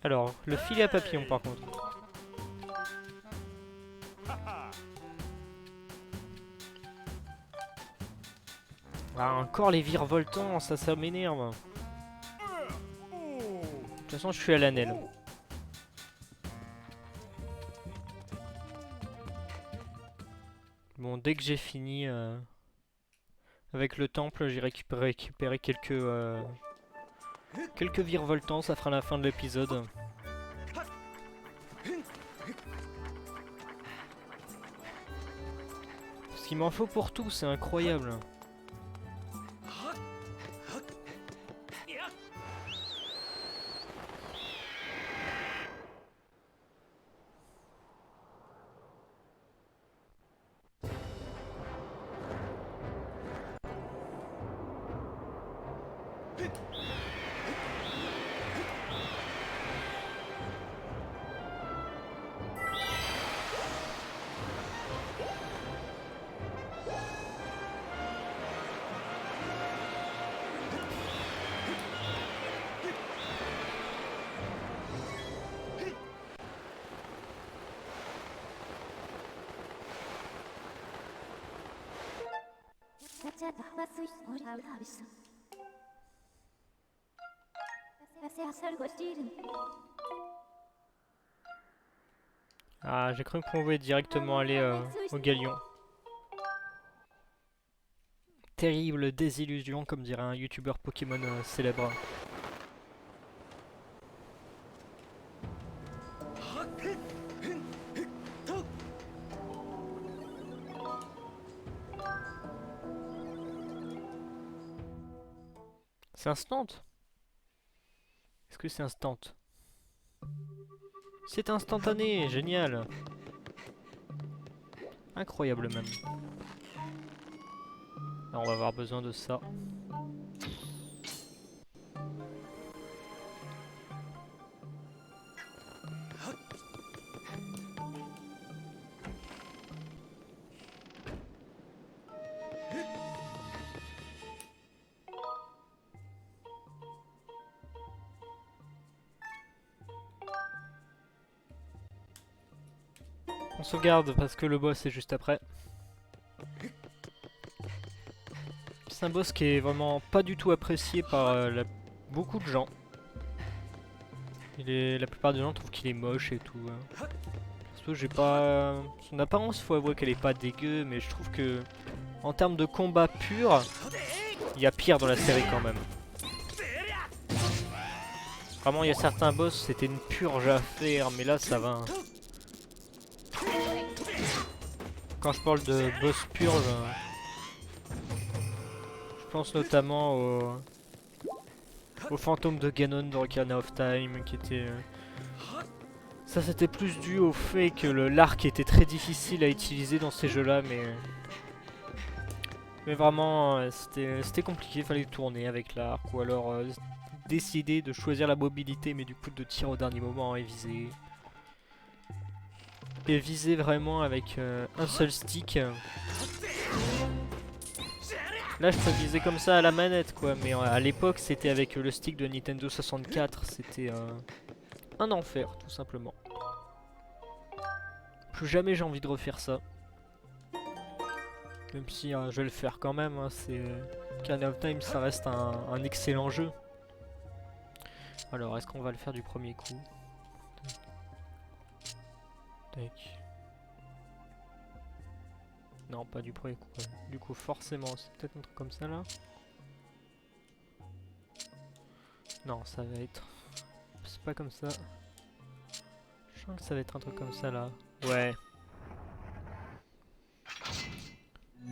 Alors, le filet à papillon par contre. Ah, encore les virevoltants, ça m'énerve. De toute façon, je suis à l'anel. Bon, dès que j'ai fini avec le temple, j'ai récupéré quelques virevoltants, ça fera la fin de l'épisode. Parce qu'il m'en faut pour tout, c'est incroyable. Ah, j'ai cru qu'on pouvait directement aller au galion. Terrible désillusion, comme dirait un youtubeur Pokémon célèbre. C'est instant? Est-ce que c'est instant? C'est instantané, génial. Incroyable même. Là, on va avoir besoin de ça. On sauvegarde parce que le boss est juste après. C'est un boss qui est vraiment pas du tout apprécié par beaucoup de gens. La plupart des gens trouvent qu'il est moche et tout. Perso, j'ai pas... Son apparence, faut avouer qu'elle est pas dégueu, mais je trouve que en termes de combat pur, il y a pire dans la série quand même. Vraiment, il y a certains boss, c'était une purge à faire, mais là ça va. Quand je parle de boss purge, je pense notamment au fantôme de Ganon de Ocarina of Time, qui était... Ça c'était plus dû au fait que l'arc était très difficile à utiliser dans ces jeux-là, mais vraiment c'était compliqué, fallait tourner avec l'arc, ou alors décider de choisir la mobilité, mais du coup de tirer au dernier moment et viser. Et viser vraiment avec un seul stick. Là je peux viser comme ça à la manette quoi, mais à l'époque c'était avec le stick de Nintendo 64, c'était un enfer, tout simplement. Plus jamais j'ai envie de refaire ça. Même si je vais le faire quand même, hein, c'est... Ocarina of Time, ça reste un excellent jeu. Alors, est-ce qu'on va le faire du premier coup? Tac. Non, pas du premier coup. Ouais. Du coup, forcément, c'est peut-être un truc comme ça, là. Non, ça va être... C'est pas comme ça. Je sens que ça va être un truc comme ça, là. Ouais.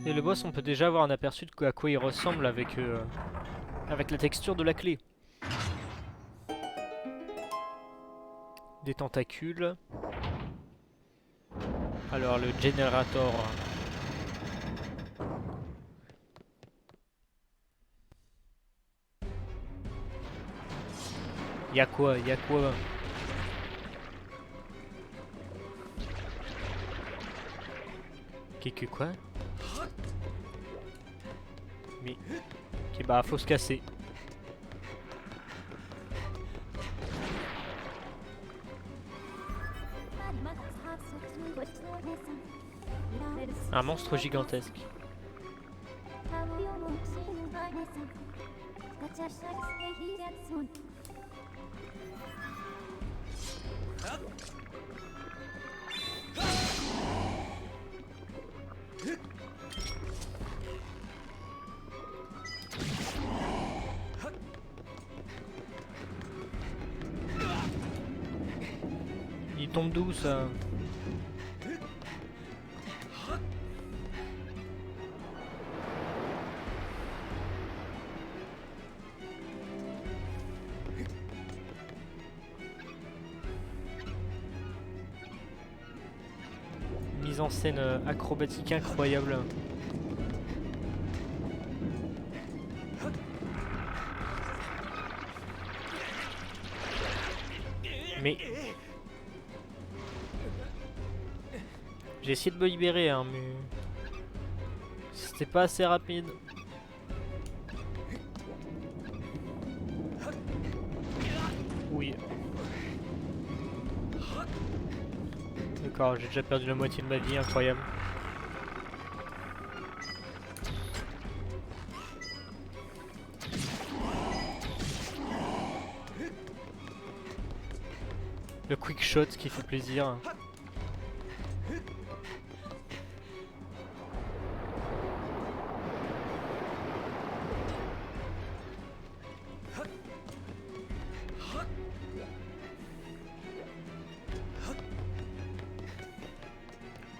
Et le boss, on peut déjà avoir un aperçu de à quoi il ressemble avec la texture de la clé. Des tentacules. Alors, le Generator. Y'a quoi? Y'a quoi? Quelque quoi? Mais... Ok, bah, faut se casser. Un monstre gigantesque. Il tombe d'où ça? Mise en scène acrobatique incroyable. Mais... J'ai essayé de me libérer, hein, mais... C'était pas assez rapide. Oui. D'accord, j'ai déjà perdu la moitié de ma vie, incroyable. Le quick shot qui fait plaisir.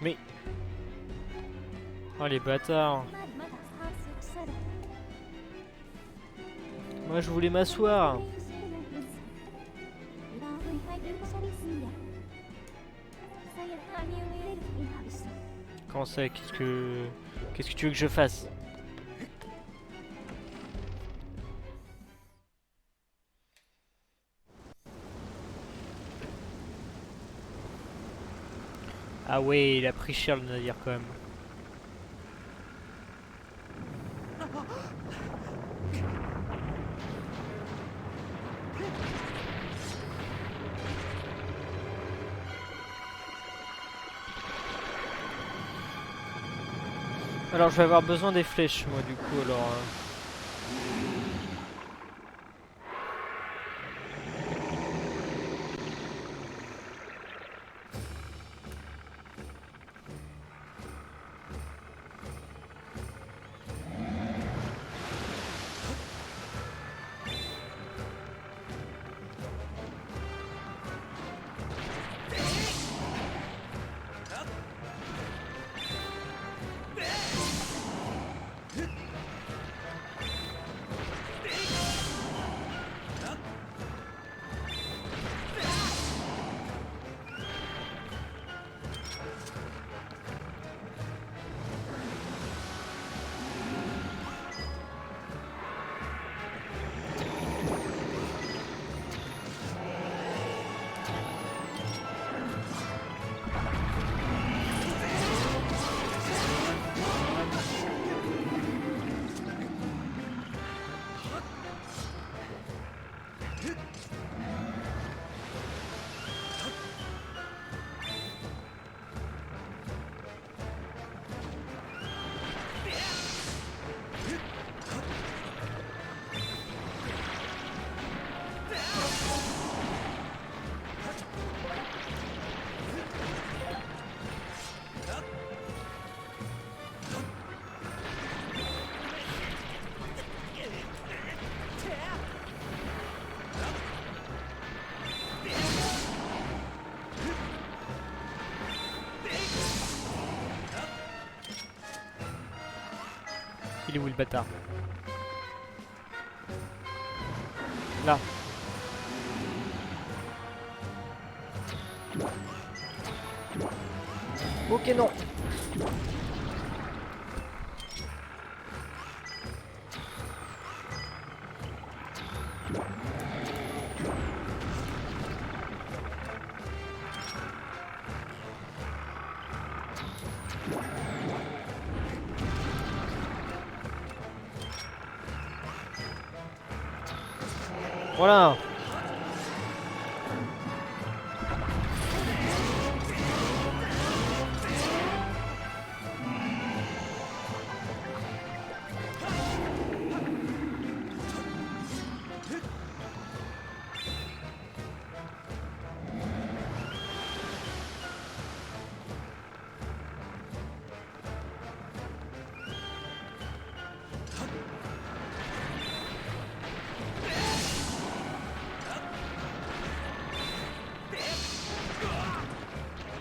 Mais... Oh les bâtards. Moi je voulais m'asseoir. Comment ça? Qu'est-ce que tu veux que je fasse? Ah ouais, il a pris cher le navire quand même. Alors je vais avoir besoin des flèches moi du coup alors... Il est où le bâtard? Là. Ok, non. Voilà.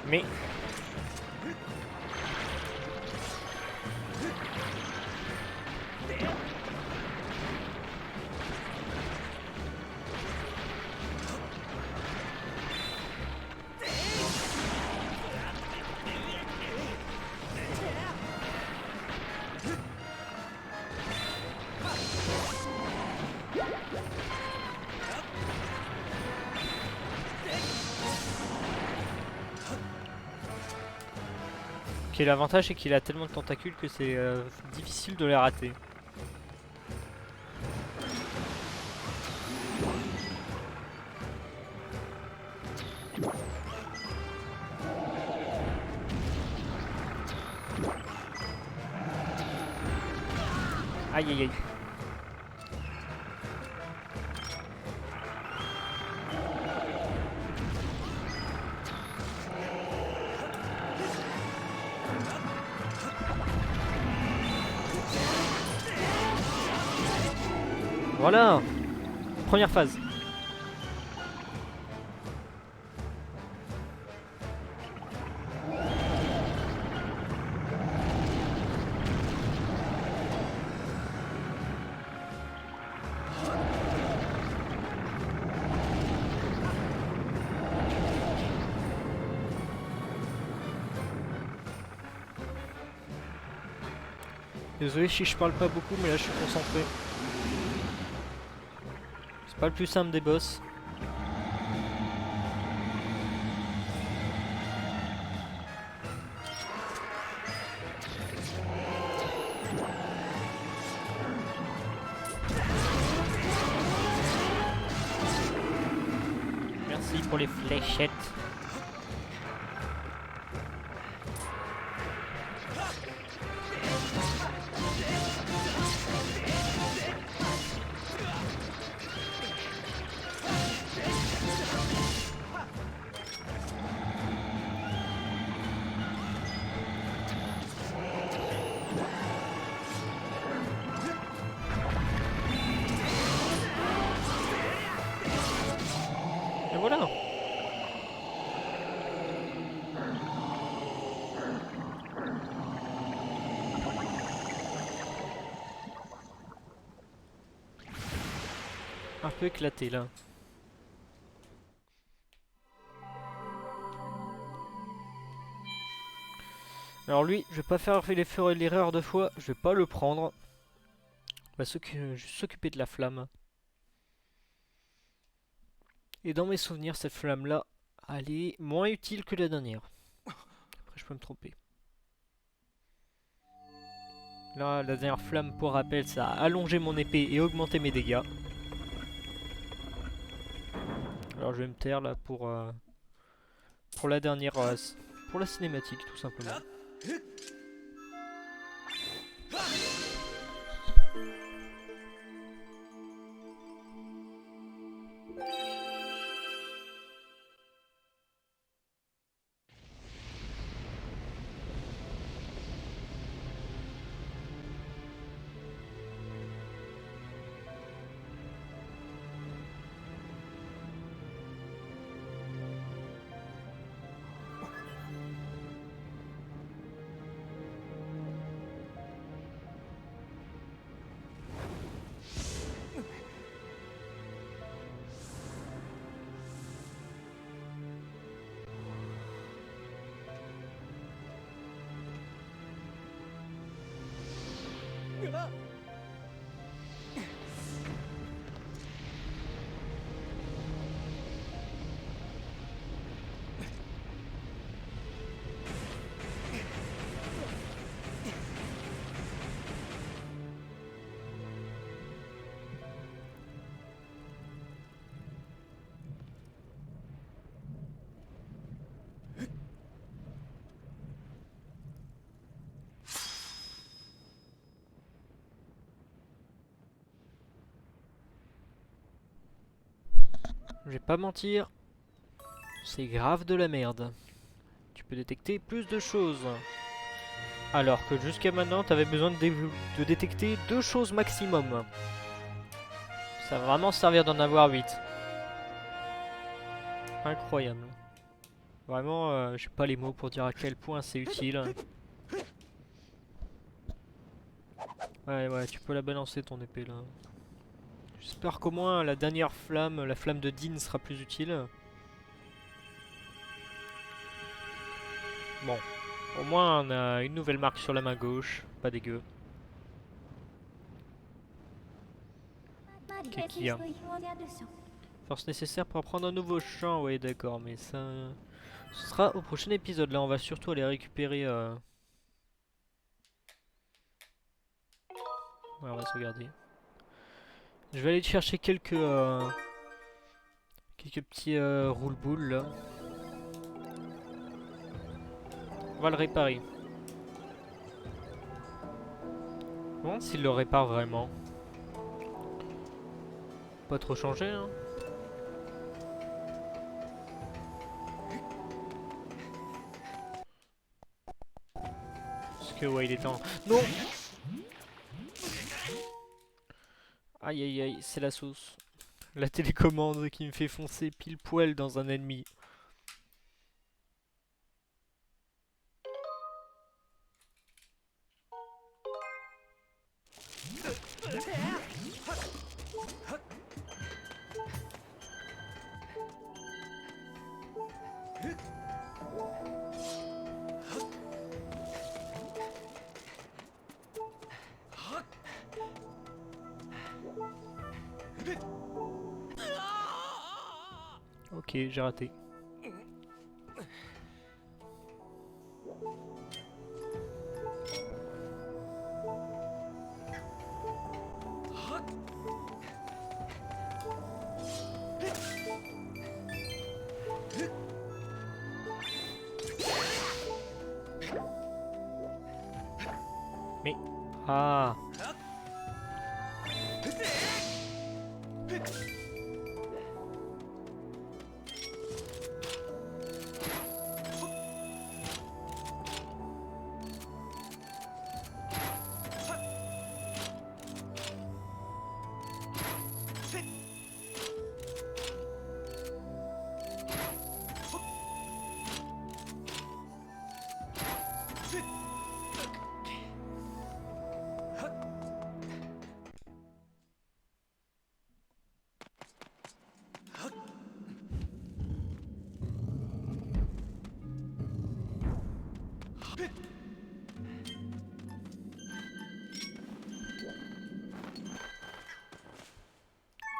Mais... Ok, l'avantage c'est qu'il a tellement de tentacules que c'est difficile de les rater. Aïe aïe aïe. Voilà. Première phase. Désolé si je parle pas beaucoup, mais là je suis concentré. C'est pas le plus simple des boss. Merci pour les fléchettes. Et voilà. Un peu éclaté là. Alors lui, je vais pas faire l'erreur de fois, je vais pas le prendre. On va juste s'occuper de la flamme. Et dans mes souvenirs, cette flamme là, elle est moins utile que la dernière. Après je peux me tromper. Là, la dernière flamme, pour rappel, ça a allongé mon épée et augmenté mes dégâts. Alors je vais me taire là pour la dernière, pour la cinématique tout simplement. Je vais pas mentir, c'est grave de la merde. Tu peux détecter plus de choses. Alors que jusqu'à maintenant, t'avais besoin de détecter 2 choses maximum. Ça va vraiment servir d'en avoir 8. Incroyable. Vraiment, j'ai pas les mots pour dire à quel point c'est utile. Ouais, tu peux la balancer ton épée là. J'espère qu'au moins la dernière flamme, la flamme de Dean sera plus utile. Bon, au moins on a une nouvelle marque sur la main gauche, pas dégueu. Qu'est-ce qu'il y a? Force nécessaire pour prendre un nouveau champ, ouais d'accord, mais ça... Ce sera au prochain épisode, là on va surtout aller récupérer... Ouais, on va sauvegarder. Je vais aller chercher quelques petits roule-boules là. On va le réparer. Je me demande s'il le répare vraiment. Pas trop changé hein. Parce que ouais il est temps. Non. Aïe aïe aïe, c'est la sauce. La télécommande qui me fait foncer pile poil dans un ennemi. Ok, j'ai raté. Mais... Ah.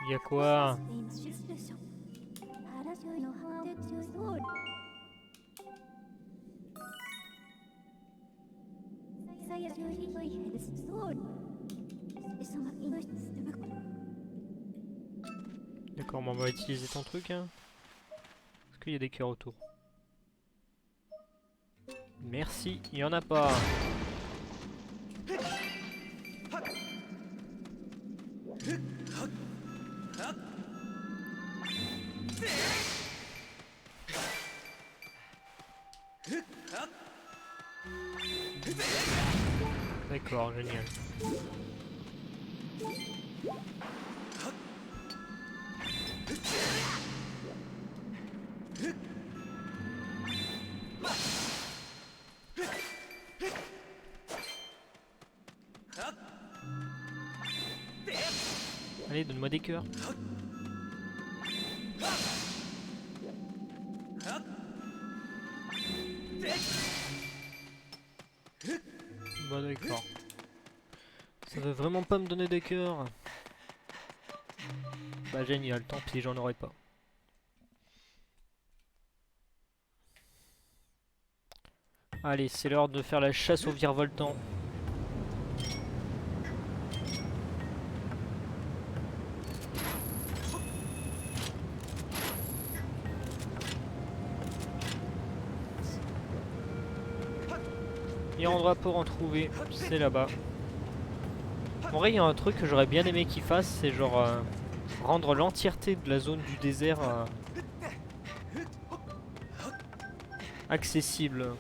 Y'a quoi? D'accord, on va utiliser ton truc hein. Est-ce qu'il y a des cœurs autour? Merci, il y en a pas. D'accord, génial. Allez, donne-moi des cœurs. Bon d'accord. Ça veut vraiment pas me donner des cœurs. Bah génial, tant pis, j'en aurai pas. Allez, c'est l'heure de faire la chasse au virevoltant. Il y a un endroit pour en trouver, c'est là-bas. En vrai, il y a un truc que j'aurais bien aimé qu'il fasse, c'est genre rendre l'entièreté de la zone du désert accessible.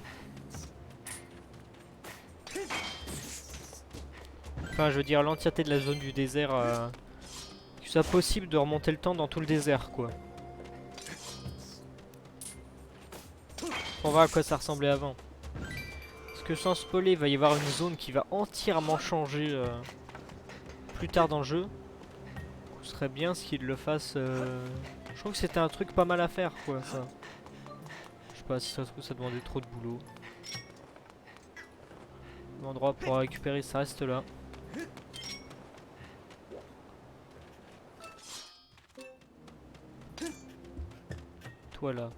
Enfin, je veux dire l'entièreté de la zone du désert, qu'il soit possible de remonter le temps dans tout le désert, quoi. On va à quoi ça ressemblait avant. Parce que sans spoiler, il va y avoir une zone qui va entièrement changer plus tard dans le jeu. Ce serait bien ce qu'il le fasse. Je trouve que c'était un truc pas mal à faire, quoi, ça. Je sais pas si ça se trouve, ça demandait trop de boulot. L'endroit pour récupérer, ça reste là. Toi là.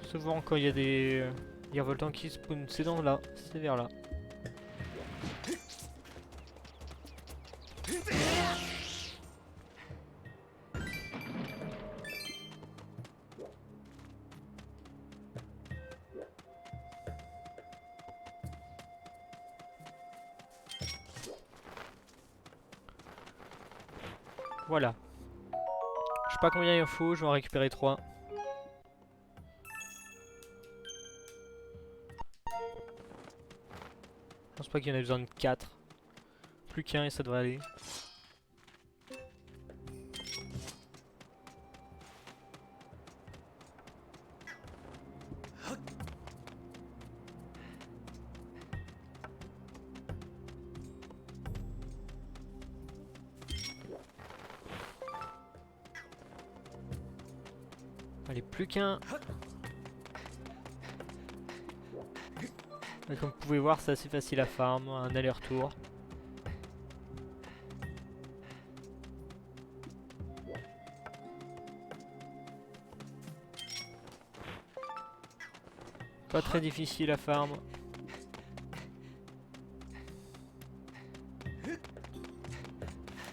Souvent quand il y a des virevoltants qui spawnent, c'est dans là, c'est vers là. Voilà. Je sais pas combien il en faut, je vais en récupérer 3. Je pense pas qu'il y en ait besoin de 4. Plus qu'un et ça devrait aller. Allez, plus qu'un. Comme vous pouvez voir, c'est assez facile à farm, un aller-retour. Pas très difficile à farm.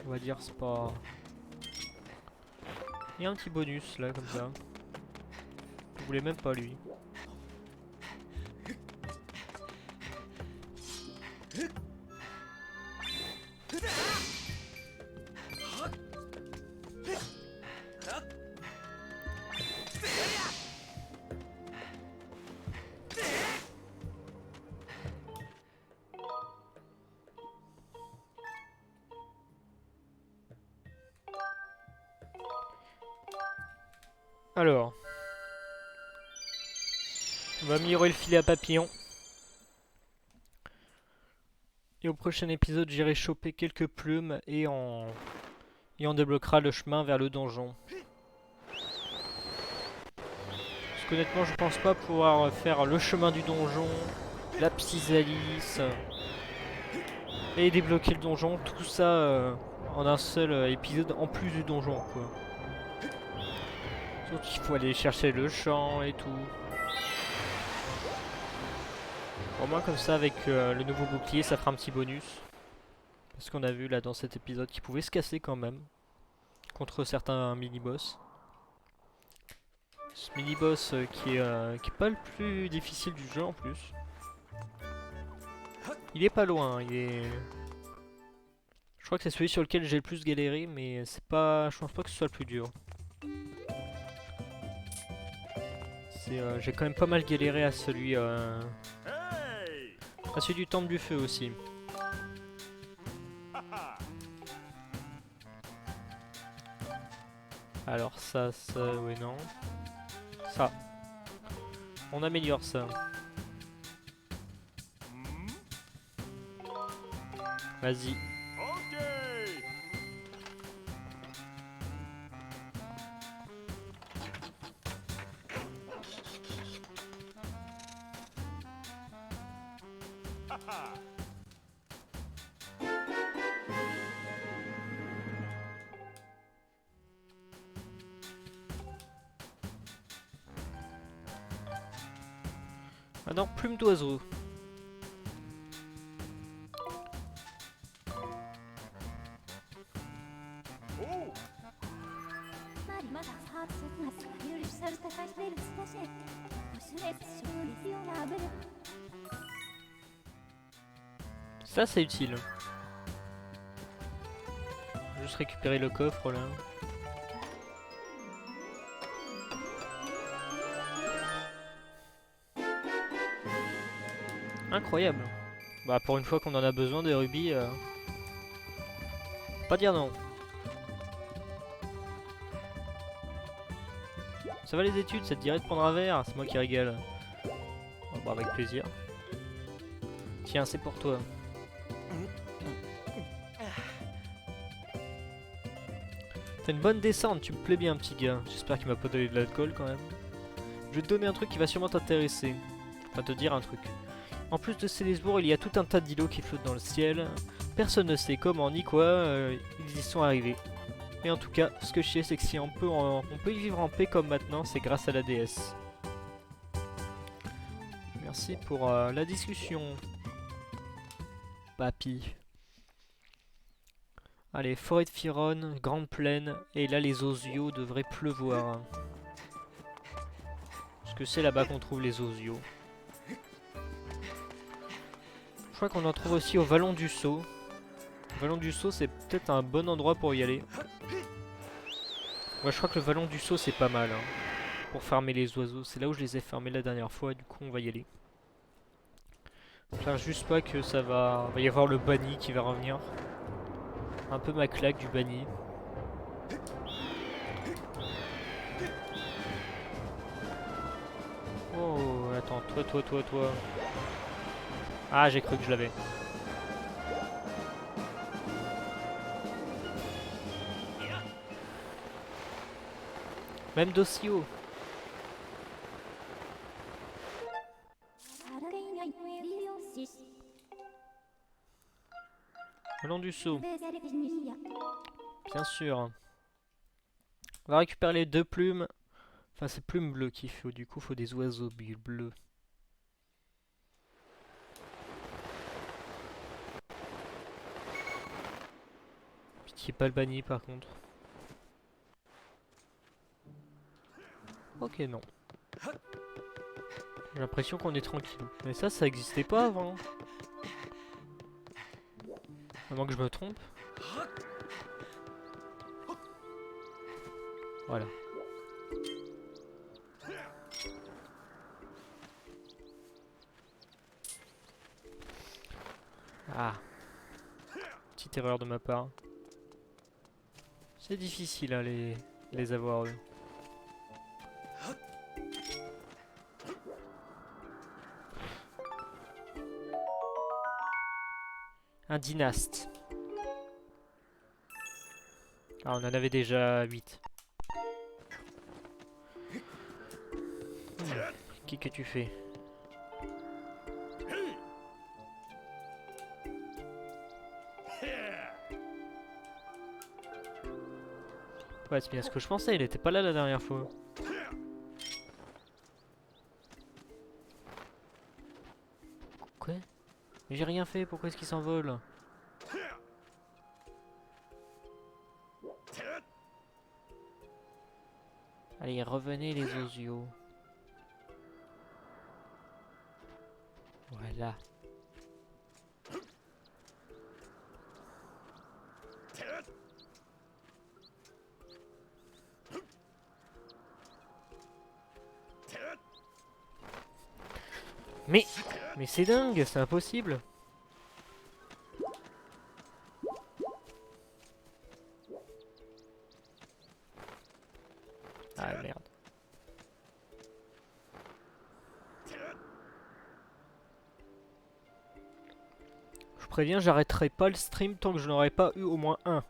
On va dire c'est pas... Il y a un petit bonus là comme ça. Je voulais même pas lui. Alors, on va améliorer le filet à papillon. Et au prochain épisode, j'irai choper quelques plumes et on débloquera le chemin vers le donjon. Parce qu'honnêtement, je pense pas pouvoir faire le chemin du donjon, la Psisalis et débloquer le donjon, tout ça en un seul épisode en plus du donjon, quoi. Surtout qu'il faut aller chercher le champ et tout. Au moins comme ça avec le nouveau bouclier ça fera un petit bonus. Parce qu'on a vu là dans cet épisode qu'il pouvait se casser quand même. Contre certains mini-boss. Ce mini-boss qui est pas le plus difficile du jeu en plus. Il est pas loin, il est... Je crois que c'est celui sur lequel j'ai le plus galéré mais c'est pas... Je pense pas que ce soit le plus dur. J'ai quand même pas mal galéré à celui du temple du feu aussi. Alors ça, oui non. Ça. On améliore ça. Vas-y. Maintenant, plume d'oiseau. Ça, c'est utile. Juste récupérer le coffre là. Incroyable. Bah pour une fois qu'on en a besoin des rubis, pas dire non. Ça va les études, ça te dirait de prendre un verre? C'est moi qui régale. Oh, bah avec plaisir. Tiens, c'est pour toi. T'as une bonne descente, tu me plais bien petit gars. J'espère qu'il m'a pas donné de l'alcool quand même. Je vais te donner un truc qui va sûrement t'intéresser. Enfin te dire un truc. En plus de Célesbourg, il y a tout un tas d'îlots qui flottent dans le ciel. Personne ne sait comment ni quoi ils y sont arrivés. Et en tout cas, ce que je sais, c'est que si on peut y vivre en paix comme maintenant, c'est grâce à la déesse. Merci pour la discussion, papy. Allez, forêt de Fironne, grande plaine, et là les osios devraient pleuvoir. Parce que c'est là-bas qu'on trouve les osios. Je crois qu'on en trouve aussi au Vallon du Sceau. Le Vallon du Sceau, c'est peut-être un bon endroit pour y aller. Ouais, je crois que le Vallon du Sceau, c'est pas mal. Hein, pour farmer les oiseaux. C'est là où je les ai farmés la dernière fois, du coup on va y aller. J'espère juste pas que ça va... va y avoir le banni qui va revenir. Un peu ma claque du banni. Oh, attends, toi. Ah, j'ai cru que je l'avais. Même Dossio. Vallon du Sceau. Bien sûr. On va récupérer les deux plumes. Enfin, c'est plumes bleues qu'il faut. Du coup, il faut des oiseaux bleus. Pitié pas le banni par contre. Ok, non. J'ai l'impression qu'on est tranquille. Mais ça existait pas avant. À moins que je me trompe. Voilà. Ah. Petite erreur de ma part. C'est difficile à les avoir eux. Un dynaste. Ah, on en avait déjà 8. Qu'est-ce que tu fais? Ouais, c'est bien ce que je pensais, il était pas là la dernière fois. Quoi? Mais j'ai rien fait, pourquoi est-ce qu'il s'envole? Allez, revenez les osios. Voilà. Mais c'est dingue, c'est impossible. Ah merde. Je préviens, j'arrêterai pas le stream tant que je n'aurai pas eu au moins un.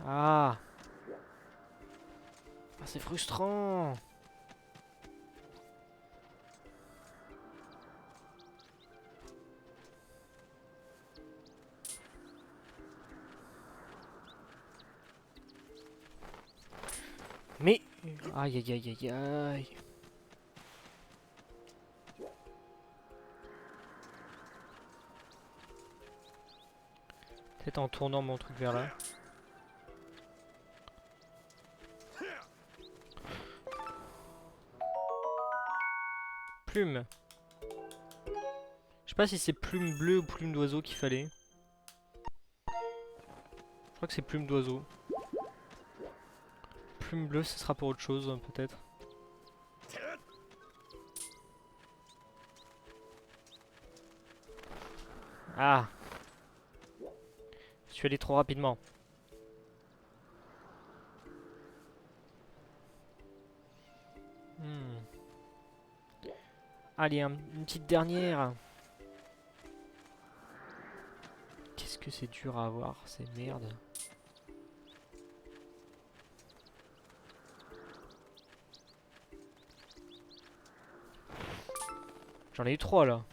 Ah, ah c'est frustrant. Mais... Aïe aïe aïe aïe aïe. Peut-être en tournant mon truc vers là. Plume. Je sais pas si c'est plume bleue ou plume d'oiseau qu'il fallait. Je crois que c'est plume d'oiseau. Plume bleue, ce sera pour autre chose, peut-être. Ah! Je suis allé trop rapidement. Hmm. Allez, une petite dernière. Qu'est-ce que c'est dur à avoir, ces merdes. J'en ai eu 3 là.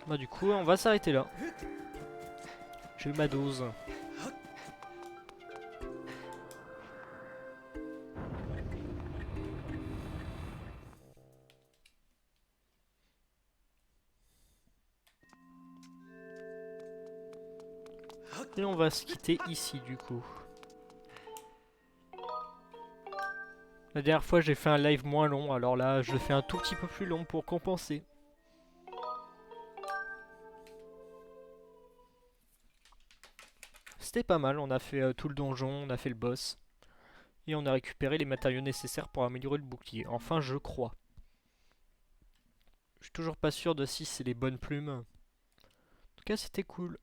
Bah du coup, on va s'arrêter là. J'ai eu ma dose. Et on va se quitter ici du coup. La dernière fois j'ai fait un live moins long, alors là je le fais un tout petit peu plus long pour compenser. C'était pas mal, on a fait tout le donjon, on a fait le boss. Et on a récupéré les matériaux nécessaires pour améliorer le bouclier. Enfin je crois. Je suis toujours pas sûr de si c'est les bonnes plumes. En tout cas c'était cool.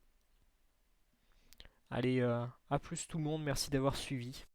Allez, à plus tout le monde, merci d'avoir suivi.